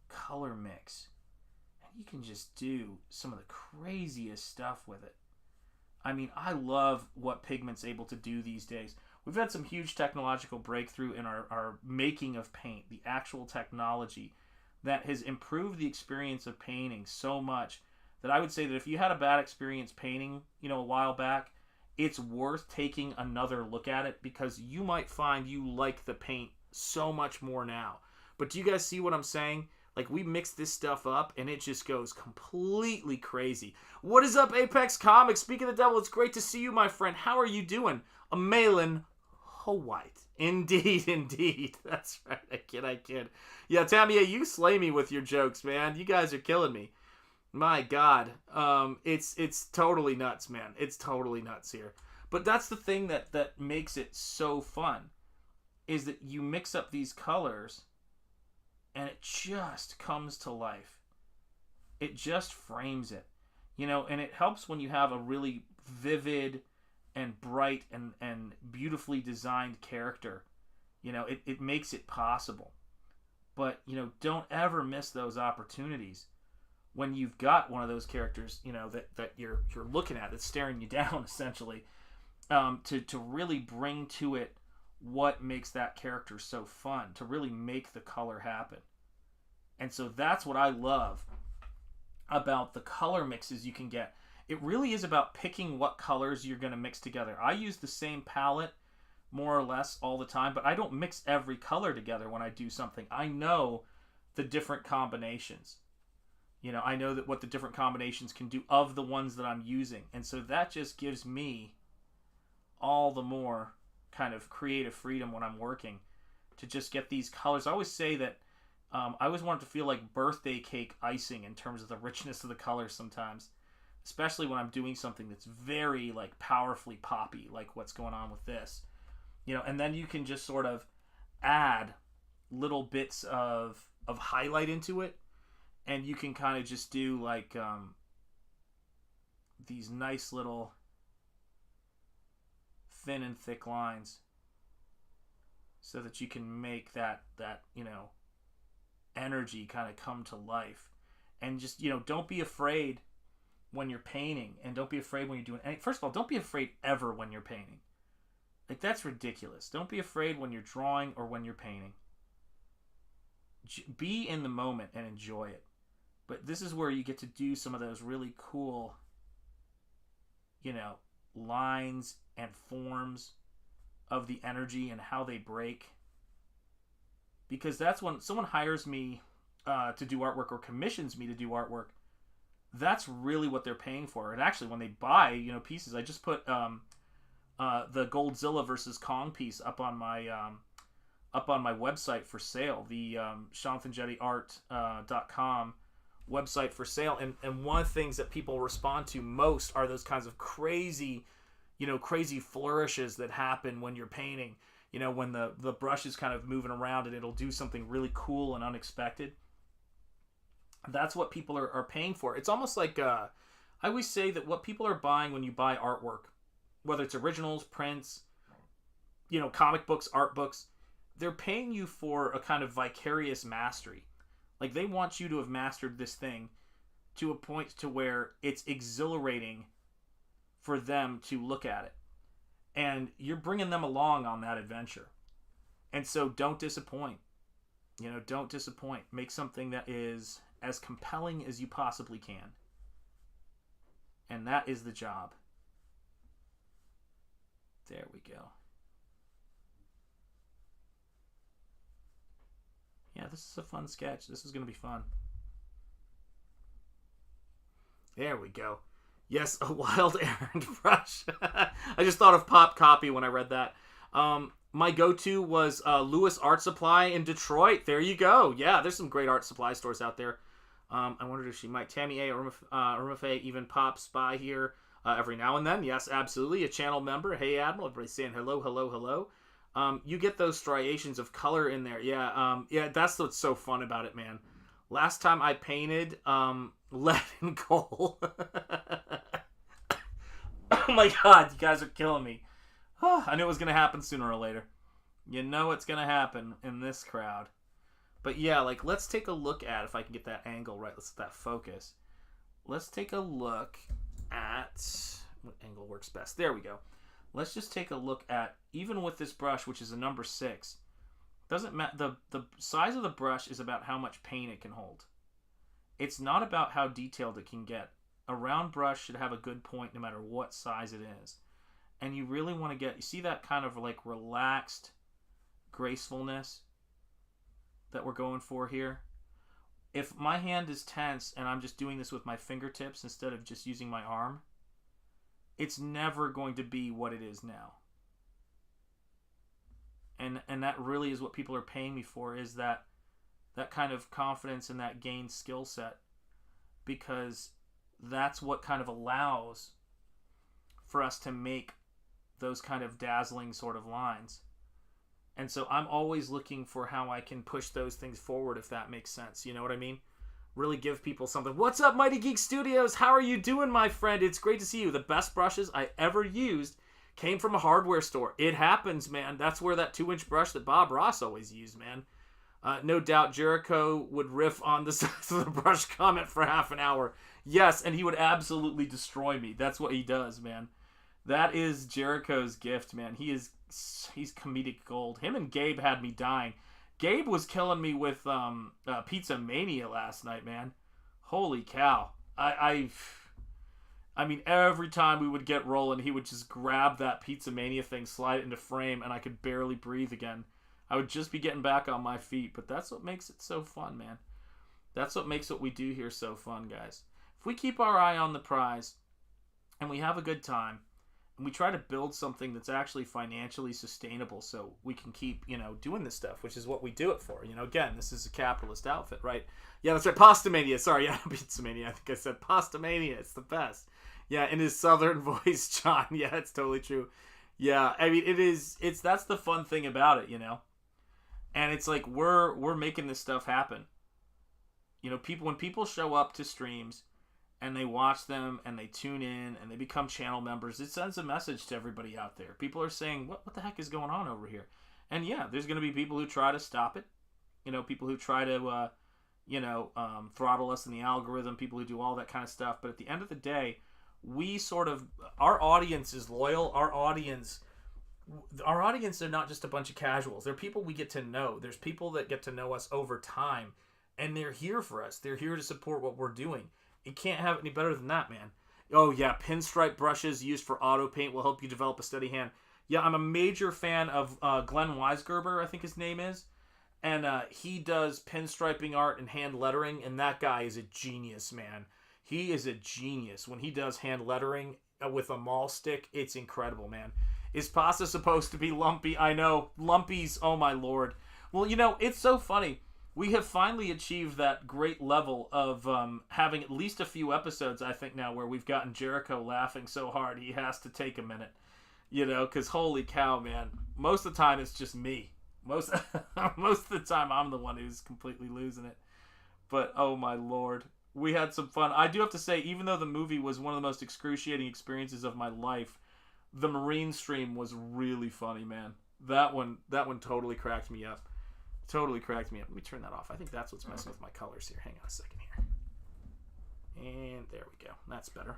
color mix. And you can just do some of the craziest stuff with it. I mean, I love what Pigment's able to do these days. We've had some huge technological breakthrough in our making of paint, the actual technology that has improved the experience of painting so much that I would say that if you had a bad experience painting, a while back, it's worth taking another look at it because you might find you like the paint so much more now. But do you guys see what I'm saying? Like, we mix this stuff up and it just goes completely crazy. What is up, Apex Comics? Speaking of the devil, it's great to see you, my friend. How are you doing? A Malin White. Indeed, indeed. That's right. I kid. Yeah, Tamia, you slay me with your jokes, man. You guys are killing me. My God. It's totally nuts, man. It's totally nuts here. But that's the thing that makes it so fun, is that you mix up these colors and it just comes to life. It just frames it. And it helps when you have a really vivid and bright and beautifully designed character. It makes it possible. But, don't ever miss those opportunities when you've got one of those characters, that you're looking at, that's staring you down, essentially, to really bring to it what makes that character so fun, to really make the color happen. And so that's what I love about the color mixes you can get. It really is about picking what colors you're going to mix together. I use the same palette more or less all the time, but I don't mix every color together when I do something. I know the different combinations. I know that what the different combinations can do of the ones that I'm using. And so that just gives me all the more kind of creative freedom when I'm working to just get these colors. I always say that I always want it to feel like birthday cake icing in terms of the richness of the colors sometimes, especially when I'm doing something that's very like powerfully poppy, like what's going on with this. And then you can just sort of add little bits of highlight into it, and you can kind of just do like these nice little thin and thick lines so that you can make that energy kind of come to life. And just, don't be afraid when you're painting, and don't be afraid when you're doing anything. First of all, don't be afraid ever when you're painting. Like, that's ridiculous. Don't be afraid when you're drawing or when you're painting. Be in the moment and enjoy it. But this is where you get to do some of those really cool, lines and forms of the energy and how they break. Because that's when someone hires me to do artwork or commissions me to do artwork. That's really what they're paying for. And actually, when they buy, pieces, I just put the Goldzilla versus Kong piece up on my website for sale, the ShanthEnjetiArt.com website for sale. And one of the things that people respond to most are those kinds of crazy flourishes that happen when you're painting. When the brush is kind of moving around and it'll do something really cool and unexpected. That's what people are paying for. It's almost like, I always say that what people are buying when you buy artwork, whether it's originals, prints, comic books, art books, they're paying you for a kind of vicarious mastery. Like, they want you to have mastered this thing to a point to where it's exhilarating for them to look at it. And you're bringing them along on that adventure. And so don't disappoint. Don't disappoint. Make something that is as compelling as you possibly can. And that is the job. There we go. Yeah, this is a fun sketch. This is going to be fun. There we go. Yes, a wild errand brush. I just thought of Pop Copy when I read that. My go-to was Lewis Art Supply in Detroit. There you go. Yeah, there's some great art supply stores out there. I wondered if she might. Tammy A. Urmafe even pops by here every now and then. Yes, absolutely. A channel member. Hey, Admiral. Everybody's saying hello, hello, hello. You get those striations of color in there. Yeah, yeah, that's what's so fun about it, man. Last time I painted lead and coal. Oh my god, you guys are killing me. I knew it was going to happen sooner or later. You know it's going to happen in this crowd. But yeah, like, let's take a look at, if I can get that angle right, let's get that focus. Let's take a look at, what angle works best? There we go. Let's just take a look at, even with this brush, which is a number 6, doesn't matter, the size of the brush is about how much paint it can hold. It's not about how detailed it can get. A round brush should have a good point no matter what size it is. And you really want to get, you see that kind of like relaxed gracefulness that we're going for here? If my hand is tense and I'm just doing this with my fingertips instead of just using my arm, it's never going to be what it is now. And that really is what people are paying me for, is that kind of confidence and that gained skill set, because that's what kind of allows for us to make those kind of dazzling sort of lines. And so I'm always looking for how I can push those things forward, if that makes sense. You know what I mean? Really give people something. What's up, Mighty Geek Studios? How are you doing, my friend? It's great to see you. The best brushes I ever used came from a hardware store. It happens, man. That's where that 2-inch brush that Bob Ross always used, man. No doubt Jericho would riff on the size of the brush comment for half an hour. Yes, and he would absolutely destroy me. That's what he does, man. That is Jericho's gift, man. He's comedic gold. Him and Gabe had me dying. Gabe was killing me with Pizza Mania last night, man. Holy cow. I mean, every time we would get rolling, he would just grab that Pizza Mania thing, slide it into frame, and I could barely breathe again. I would just be getting back on my feet, but that's what makes it so fun, man. That's what makes what we do here so fun, guys. If we keep our eye on the prize, and we have a good time, and we try to build something that's actually financially sustainable so we can keep, doing this stuff, which is what we do it for. Again, this is a capitalist outfit, right? Yeah, that's right. Pasta Mania. Sorry, yeah, Pizza Mania. I think I said Pasta Mania. It's the best. Yeah, in his southern voice, John. Yeah, it's totally true. Yeah, I mean, that's the fun thing about it, And it's like we're making this stuff happen. When people show up to streams and they watch them and they tune in and they become channel members, it sends a message to everybody out there. People are saying, what the heck is going on over here? And yeah, there's going to be people who try to stop it. People who try to, throttle us in the algorithm, people who do all that kind of stuff. But at the end of the day, our audience is loyal. Our audience are not just a bunch of casuals. They're people we get to know. There's people that get to know us over time, and they're here for us. They're here to support what we're doing. You can't have it any better than that, man. Oh, yeah, pinstripe brushes used for auto paint will help you develop a steady hand. Yeah, I'm a major fan of Glenn Weisgerber, I think his name is. And he does pinstriping art and hand lettering, and that guy is a genius, man. He is a genius. When he does hand lettering with a maul stick, it's incredible, man. Is pasta supposed to be lumpy? I know. Lumpies, oh my lord. Well, it's so funny. We have finally achieved that great level of having at least a few episodes, I think, now where we've gotten Jericho laughing so hard he has to take a minute. Because holy cow, man. Most of the time it's just me. Most of the time I'm the one who's completely losing it. But oh my lord. We had some fun. I do have to say, even though the movie was one of the most excruciating experiences of my life, the Marine stream was really funny, man. That one totally cracked me up. Totally cracked me up. Let me turn that off. I think that's what's messing with my colors here. Hang on a second here. And there we go. That's better.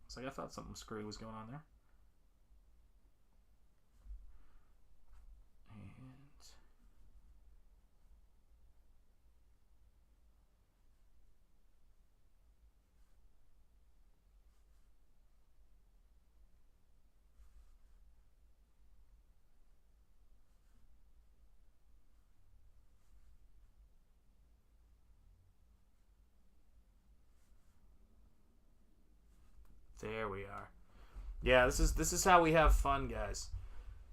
So I thought something screwy was going on there. And There we are. Yeah, this is how we have fun, guys.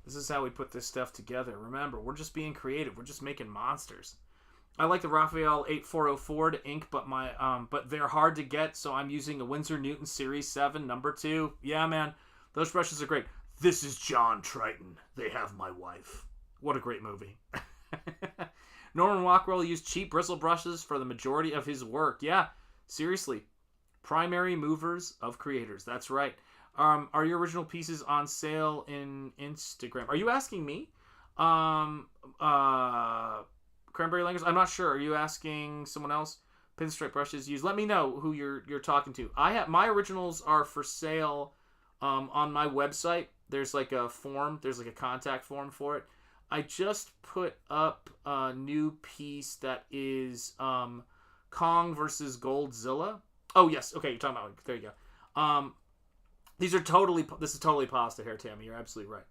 This is how we put this stuff together. Remember, we're just being creative. We're just making monsters. I like the Raphael 8404 to ink, but they're hard to get, so I'm using a Winsor Newton Series 7 number 2. Yeah, man, those brushes are great. This is John Triton. They have my wife. What a great movie. Norman Rockwell used cheap bristle brushes for the majority of his work. Yeah, seriously. Primary movers of creators. That's right. Are your original pieces on sale in Instagram? Are you asking me? Cranberry Langers? I'm not sure. Are you asking someone else? Pinstripe brushes used. Let me know who you're talking to. My originals are for sale on my website. There's like a form. There's like a contact form for it. I just put up a new piece that is Kong versus Goldzilla. Oh yes, okay, you're talking about. There you go. This is totally pasta hair, Tammy. You're absolutely right.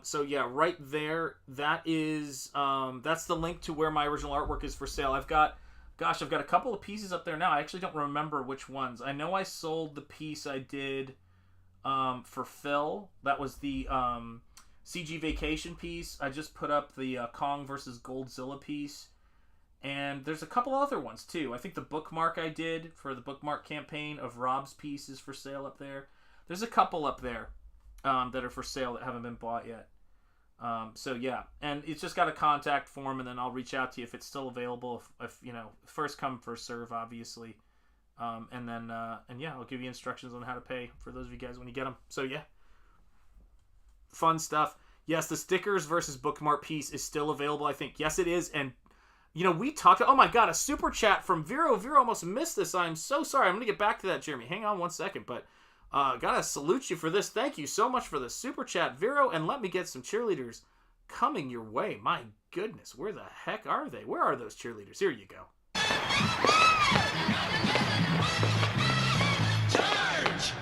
So yeah, right there, that's the link to where my original artwork is for sale. I've got a couple of pieces up there now. I actually don't remember which ones. I know I sold the piece I did for Phil. That was the CG Vacation piece. I just put up the Kong versus Goldzilla piece. And there's a couple other ones too. I think the bookmark I did for the bookmark campaign of Rob's piece is for sale up there. There's a couple up there that are for sale that haven't been bought yet. So yeah, and it's just got a contact form, and then I'll reach out to you if it's still available. If first come first serve, obviously. And yeah, I'll give you instructions on how to pay for those of you guys when you get them. So yeah, fun stuff. Yes, the stickers versus bookmark piece is still available. I think yes, it is. And we talked. Oh my God, a super chat from Vero. Vero almost missed this. I'm so sorry. I'm gonna get back to that, Jeremy. Hang on one second, but. Gotta salute you for this. Thank you so much for the super chat, Vero, and let me get some cheerleaders coming your way. My goodness, where the heck are they? Where are those cheerleaders? Here you go. Charge!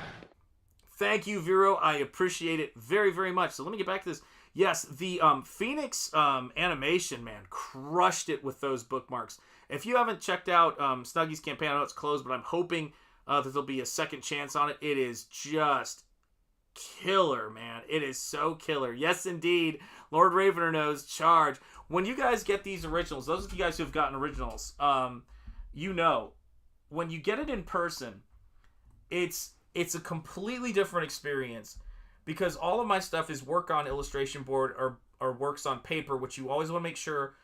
Thank you, Vero. I appreciate it very, very much. So let me get back to this. Yes, the Phoenix animation, man, crushed it with those bookmarks. If you haven't checked out Snuggy's campaign, I know it's closed, but I'm hoping that there'll be a second chance on it. It is just killer, man. It is so killer. Yes, indeed. Lord Ravener knows. Charge. When you guys get these originals, those of you guys who have gotten originals, when you get it in person, it's a completely different experience because all of my stuff is work on illustration board or works on paper, which you always want to make sure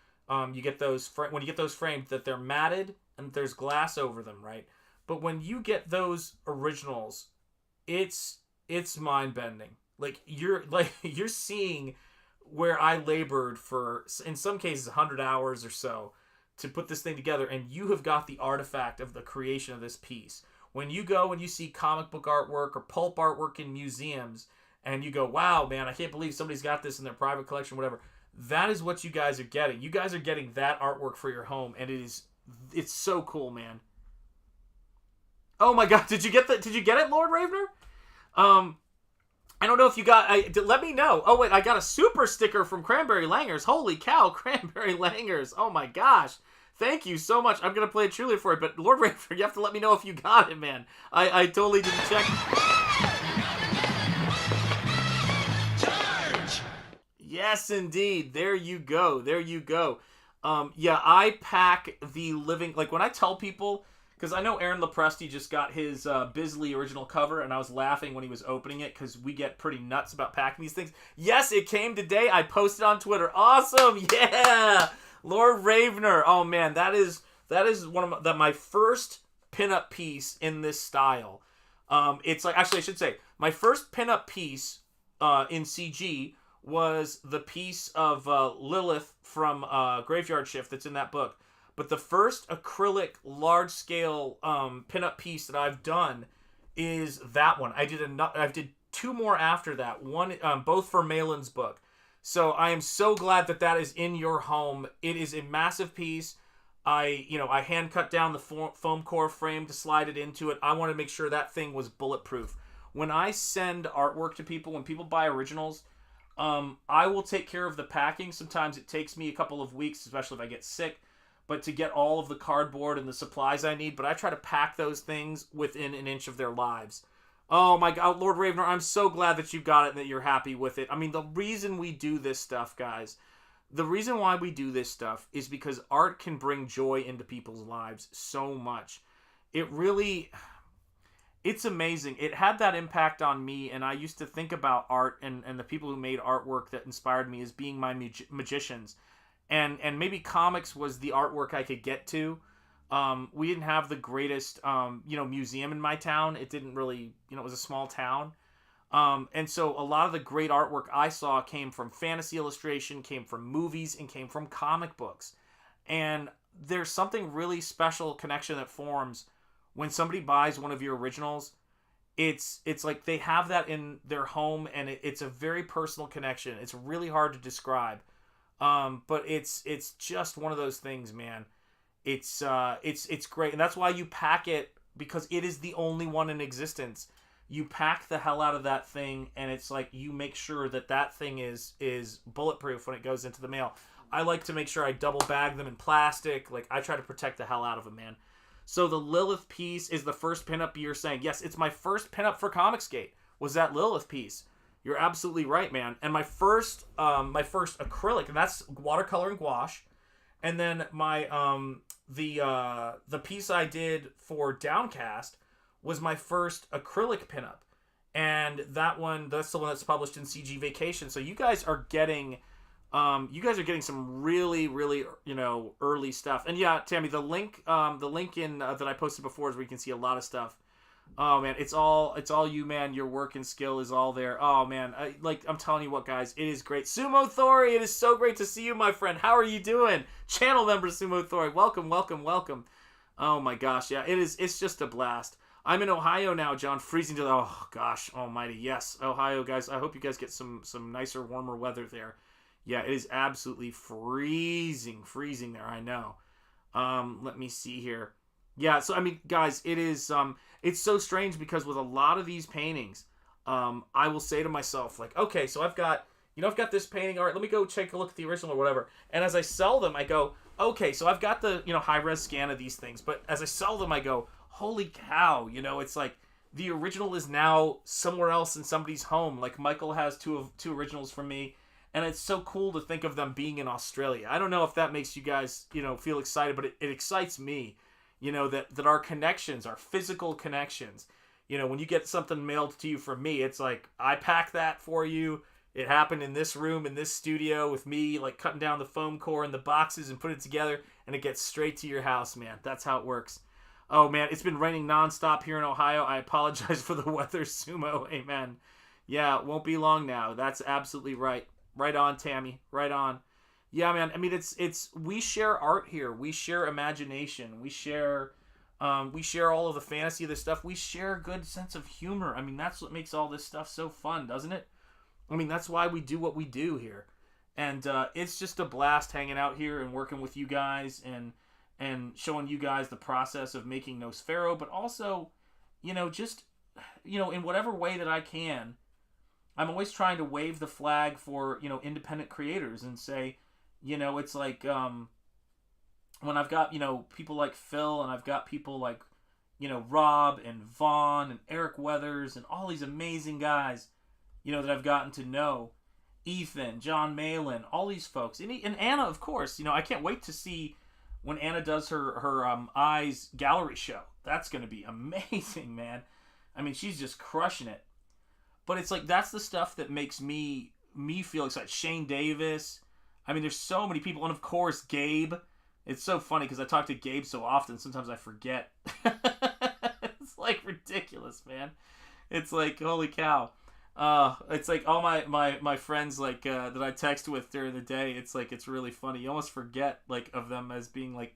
you get those when you get those framed that they're matted and there's glass over them, right? But when you get those originals, it's mind-bending. You're seeing where I labored for, in some cases, 100 hours or so to put this thing together, and you have got the artifact of the creation of this piece. When you go and you see comic book artwork or pulp artwork in museums, and you go, wow, man, I can't believe somebody's got this in their private collection, whatever. That is what you guys are getting. You guys are getting that artwork for your home, and it's so cool, man. Oh my God! Did you get it, Lord Ravener? I don't know if you got. Let me know. Oh wait, I got a super sticker from Cranberry Langers. Holy cow, Cranberry Langers! Oh my gosh! Thank you so much. I'm gonna play a cheerleader for it, but Lord Ravener, you have to let me know if you got it, man. I totally didn't check. Charge! Yes, indeed. There you go. There you go. Yeah, I pack the living. Like when I tell people. Because I know Aaron Lepresti just got his Bisley original cover, and I was laughing when he was opening it because we get pretty nuts about packing these things. Yes, it came today. I posted on Twitter. Awesome, yeah, Lord Ravener. Oh man, that is one of my first pinup piece in this style. It's like actually I should say my first pinup piece in CG was the piece of Lilith from Graveyard Shift that's in that book. But the first acrylic large-scale pinup piece that I've done is that one. I did two more after that. One, both for Malin's book. So I am so glad that is in your home. It is a massive piece. I hand cut down the foam core frame to slide it into it. I wanted to make sure that thing was bulletproof. When I send artwork to people, when people buy originals, I will take care of the packing. Sometimes it takes me a couple of weeks, especially if I get sick. But to get all of the cardboard and the supplies I need, but I try to pack those things within an inch of their lives. Oh my God, Lord Ravener, I'm so glad that you got it and that you're happy with it. I mean, the reason we do this stuff, guys, the reason why we do this stuff is because art can bring joy into people's lives so much. It's amazing. It had that impact on me, and I used to think about art and the people who made artwork that inspired me as being my magicians. And maybe comics was the artwork I could get to. We didn't have the greatest, museum in my town. It didn't really, it was a small town. And so a lot of the great artwork I saw came from fantasy illustration, came from movies, and came from comic books. And there's something really special connection that forms when somebody buys one of your originals. It's like they have that in their home, and it's a very personal connection. It's really hard to describe. But it's just one of those things, man. It's great. And that's why you pack it, because it is the only one in existence. You pack the hell out of that thing, and it's like you make sure that thing is bulletproof when it goes into the mail. I like to make sure I double bag them in plastic. Like, I try to protect the hell out of them, man. So the Lilith piece is the first pinup you're saying. Yes, it's my first pinup for Comicsgate was that Lilith piece. You're absolutely right, man. And my first acrylic, and that's watercolor and gouache. And then my the piece I did for Downcast was my first acrylic pinup. And that's the one that's published in CG Vacation. So you guys are getting some really, really, early stuff. And yeah, Tammy, the link in that I posted before is where you can see a lot of stuff. Oh man, it's all you, man. Your work and skill is all there. Oh man, I'm telling you what, guys, it is great. Sumo Thori, it is so great to see you, my friend. How are you doing? Channel member Sumo Thori, welcome, welcome, welcome. Oh my gosh, yeah, it's just a blast. I'm in Ohio now, John. Freezing to the, oh gosh, almighty, yes, Ohio, guys. I hope you guys get some nicer, warmer weather there. Yeah, it is absolutely freezing there. I know. Let me see here. Yeah, so I mean, guys, it is it's so strange because with a lot of these paintings, I will say to myself, like, okay, so I've got this painting. All right, let me go take a look at the original or whatever. And as I sell them, I go, okay, so I've got the high res scan of these things. But as I sell them, I go, holy cow, it's like the original is now somewhere else in somebody's home. Like Michael has two originals from me. And it's so cool to think of them being in Australia. I don't know if that makes you guys, feel excited, but it excites me, that our connections, our physical connections, when you get something mailed to you from me, it's like, I pack that for you. It happened in this room, in this studio with me, like cutting down the foam core and the boxes and put it together, and it gets straight to your house, man. That's how it works. Oh, man, it's been raining nonstop here in Ohio. I apologize for the weather, Sumo. Amen. Yeah, it won't be long now. That's absolutely right. Right on, Tammy. Right on. Yeah, man. I mean, it's we share art here. We share imagination. We share all of the fantasy of this stuff. We share a good sense of humor. I mean, that's what makes all this stuff so fun, doesn't it? I mean, that's why we do what we do here. And it's just a blast hanging out here and working with you guys and showing you guys the process of making Nosfero, but also, just, in whatever way that I can, I'm always trying to wave the flag for, independent creators and say, it's like, when I've got, people like Phil and I've got people like, Rob and Vaughn and Eric Weathers and all these amazing guys, that I've gotten to know, Ethan, John Malin, all these folks, and Anna, of course. I can't wait to see when Anna does her Eyes gallery show. That's going to be amazing, man. I mean, she's just crushing it. But it's like, that's the stuff that makes me feel excited. Shane Davis. I mean, there's so many people. And of course, Gabe. It's so funny because I talk to Gabe so often, sometimes I forget. It's like ridiculous, man. It's like, holy cow. It's like all my friends like that I text with during the day. It's like, it's really funny. You almost forget like of them as being like,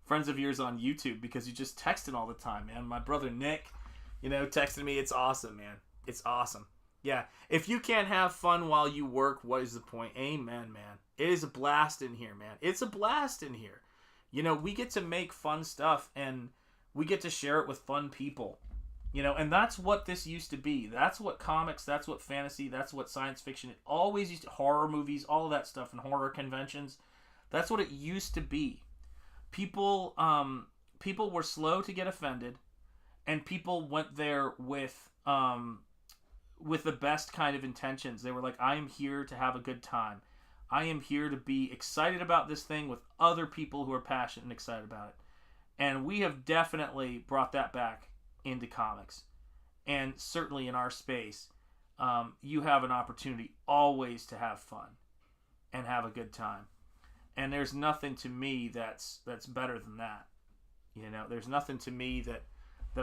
friends of yours on YouTube because you just texting all the time, man. My brother Nick, texting me. It's awesome, man. It's awesome. Yeah. If you can't have fun while you work, what is the point? Amen, man. It is a blast in here, man. It's a blast in here. We get to make fun stuff and we get to share it with fun people. And that's what this used to be. That's what comics, that's what fantasy, that's what science fiction. It always used to, horror movies, all of that stuff and horror conventions. That's what it used to be. People were slow to get offended. And people went there with with the best kind of intentions. They were like, I am here to have a good time. I am here to be excited about this thing with other people who are passionate and excited about it. And we have definitely brought that back into comics. And certainly in our space, you have an opportunity always to have fun and have a good time. And there's nothing to me that's better than that. You know, there's nothing to me that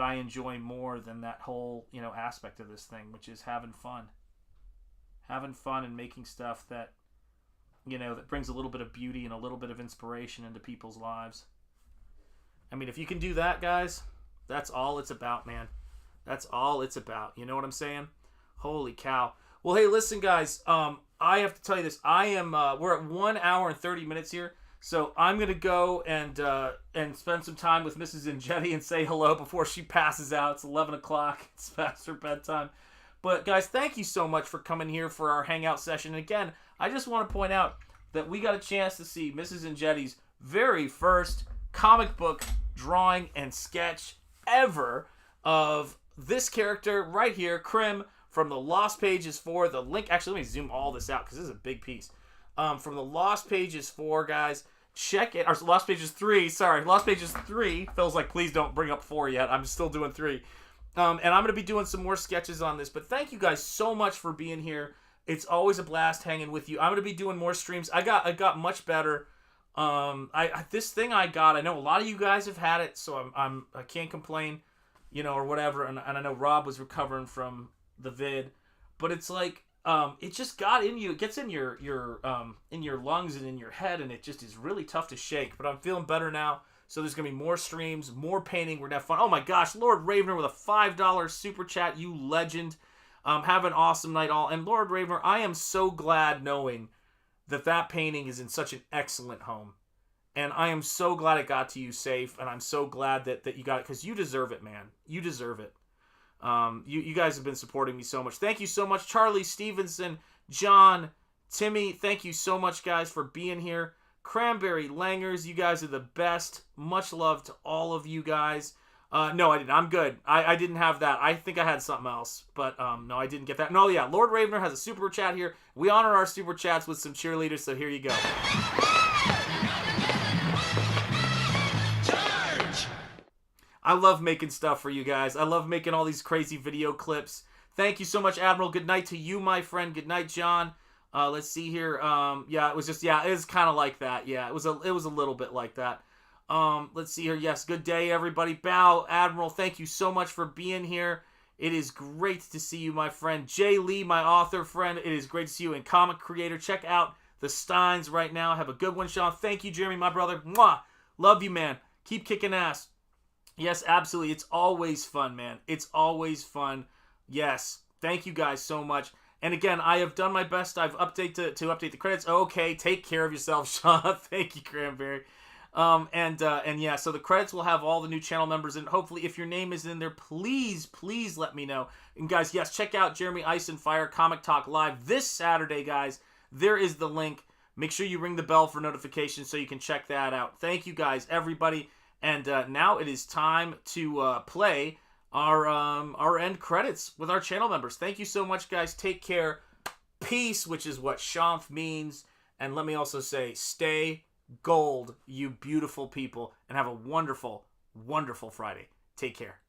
I enjoy more than that whole, you know, aspect of this thing, which is having fun. Having fun and making stuff that, you know, that brings a little bit of beauty and a little bit of inspiration into people's lives. I mean, if you can do that, guys, that's all it's about, man. That's all it's about. You know what I'm saying? Holy cow. Well, hey, listen, guys. I have to tell you this. We're at 1 hour and 30 minutes here. So I'm going to go and spend some time with Mrs. Enjeti and say hello before she passes out. It's 11 o'clock. It's past her bedtime. But, guys, thank you so much for coming here for our hangout session. And again, I just want to point out that we got a chance to see Mrs. Enjeti's very first comic book drawing and sketch ever of this character right here, Crim, from the Lost Pages 4. The link, actually, let me zoom all this out because this is a big piece. From the Lost Pages 4, guys. Check it. Or Lost Pages 3. Sorry. Lost Pages 3. Phil's like, please don't bring up 4 yet. I'm still doing 3. And I'm going to be doing some more sketches on this. But thank you guys so much for being here. It's always a blast hanging with you. I'm going to be doing more streams. I got much better. This thing I got, I know a lot of you guys have had it, so I can't complain, you know, or whatever. And I know Rob was recovering from the vid. But it's like, it just got in you. It gets in your lungs and in your head, and it just is really tough to shake. But I'm feeling better now. So there's gonna be more streams, more painting. We're gonna have fun. Oh my gosh, Lord Ravener with a $5 super chat. You legend. Have an awesome night, all. And Lord Ravener, I am so glad knowing that painting is in such an excellent home, and I am so glad it got to you safe. And I'm so glad that you got it because you deserve it, man. You deserve it. You guys have been supporting me so much. Thank you so much, Charlie Stevenson, John, Timmy. Thank you so much, guys, for being here. Cranberry Langers, you guys are the best. Much love to all of you guys. No, I didn't. I'm good. I didn't have that. I think I had something else, but no, I didn't get that. No, yeah, Lord Ravener has a super chat here. We honor our super chats with some cheerleaders, so here you go. I love making stuff for you guys. I love making all these crazy video clips. Thank you so much, Admiral. Good night to you, my friend. Good night, John. Let's see here. Yeah, it was just, yeah, it was kind of like that. Yeah, it was a little bit like that. Let's see here. Yes, good day, everybody. Bow, Admiral, thank you so much for being here. It is great to see you, my friend. Jay Lee, my author friend. It is great to see you. And comic creator. Check out the Steins right now. Have a good one, Sean. Thank you, Jeremy, my brother. Mwah. Love you, man. Keep kicking ass. Yes, absolutely. It's always fun, man. It's always fun. Yes. Thank you guys so much. And again, I have done my best. I've updated to update the credits. Okay, take care of yourself, Sean. Thank you, Cranberry. And yeah, so the credits will have all the new channel members, and hopefully if your name is in there, please let me know. And guys, yes, check out Jeremy Ice and Fire Comic Talk Live this Saturday, guys. There is the link. Make sure you ring the bell for notifications so you can check that out. Thank you guys, everybody. And now it is time to play our end credits with our channel members. Thank you so much, guys. Take care. Peace, which is what Shanth means. And let me also say, stay gold, you beautiful people, and have a wonderful, wonderful Friday. Take care.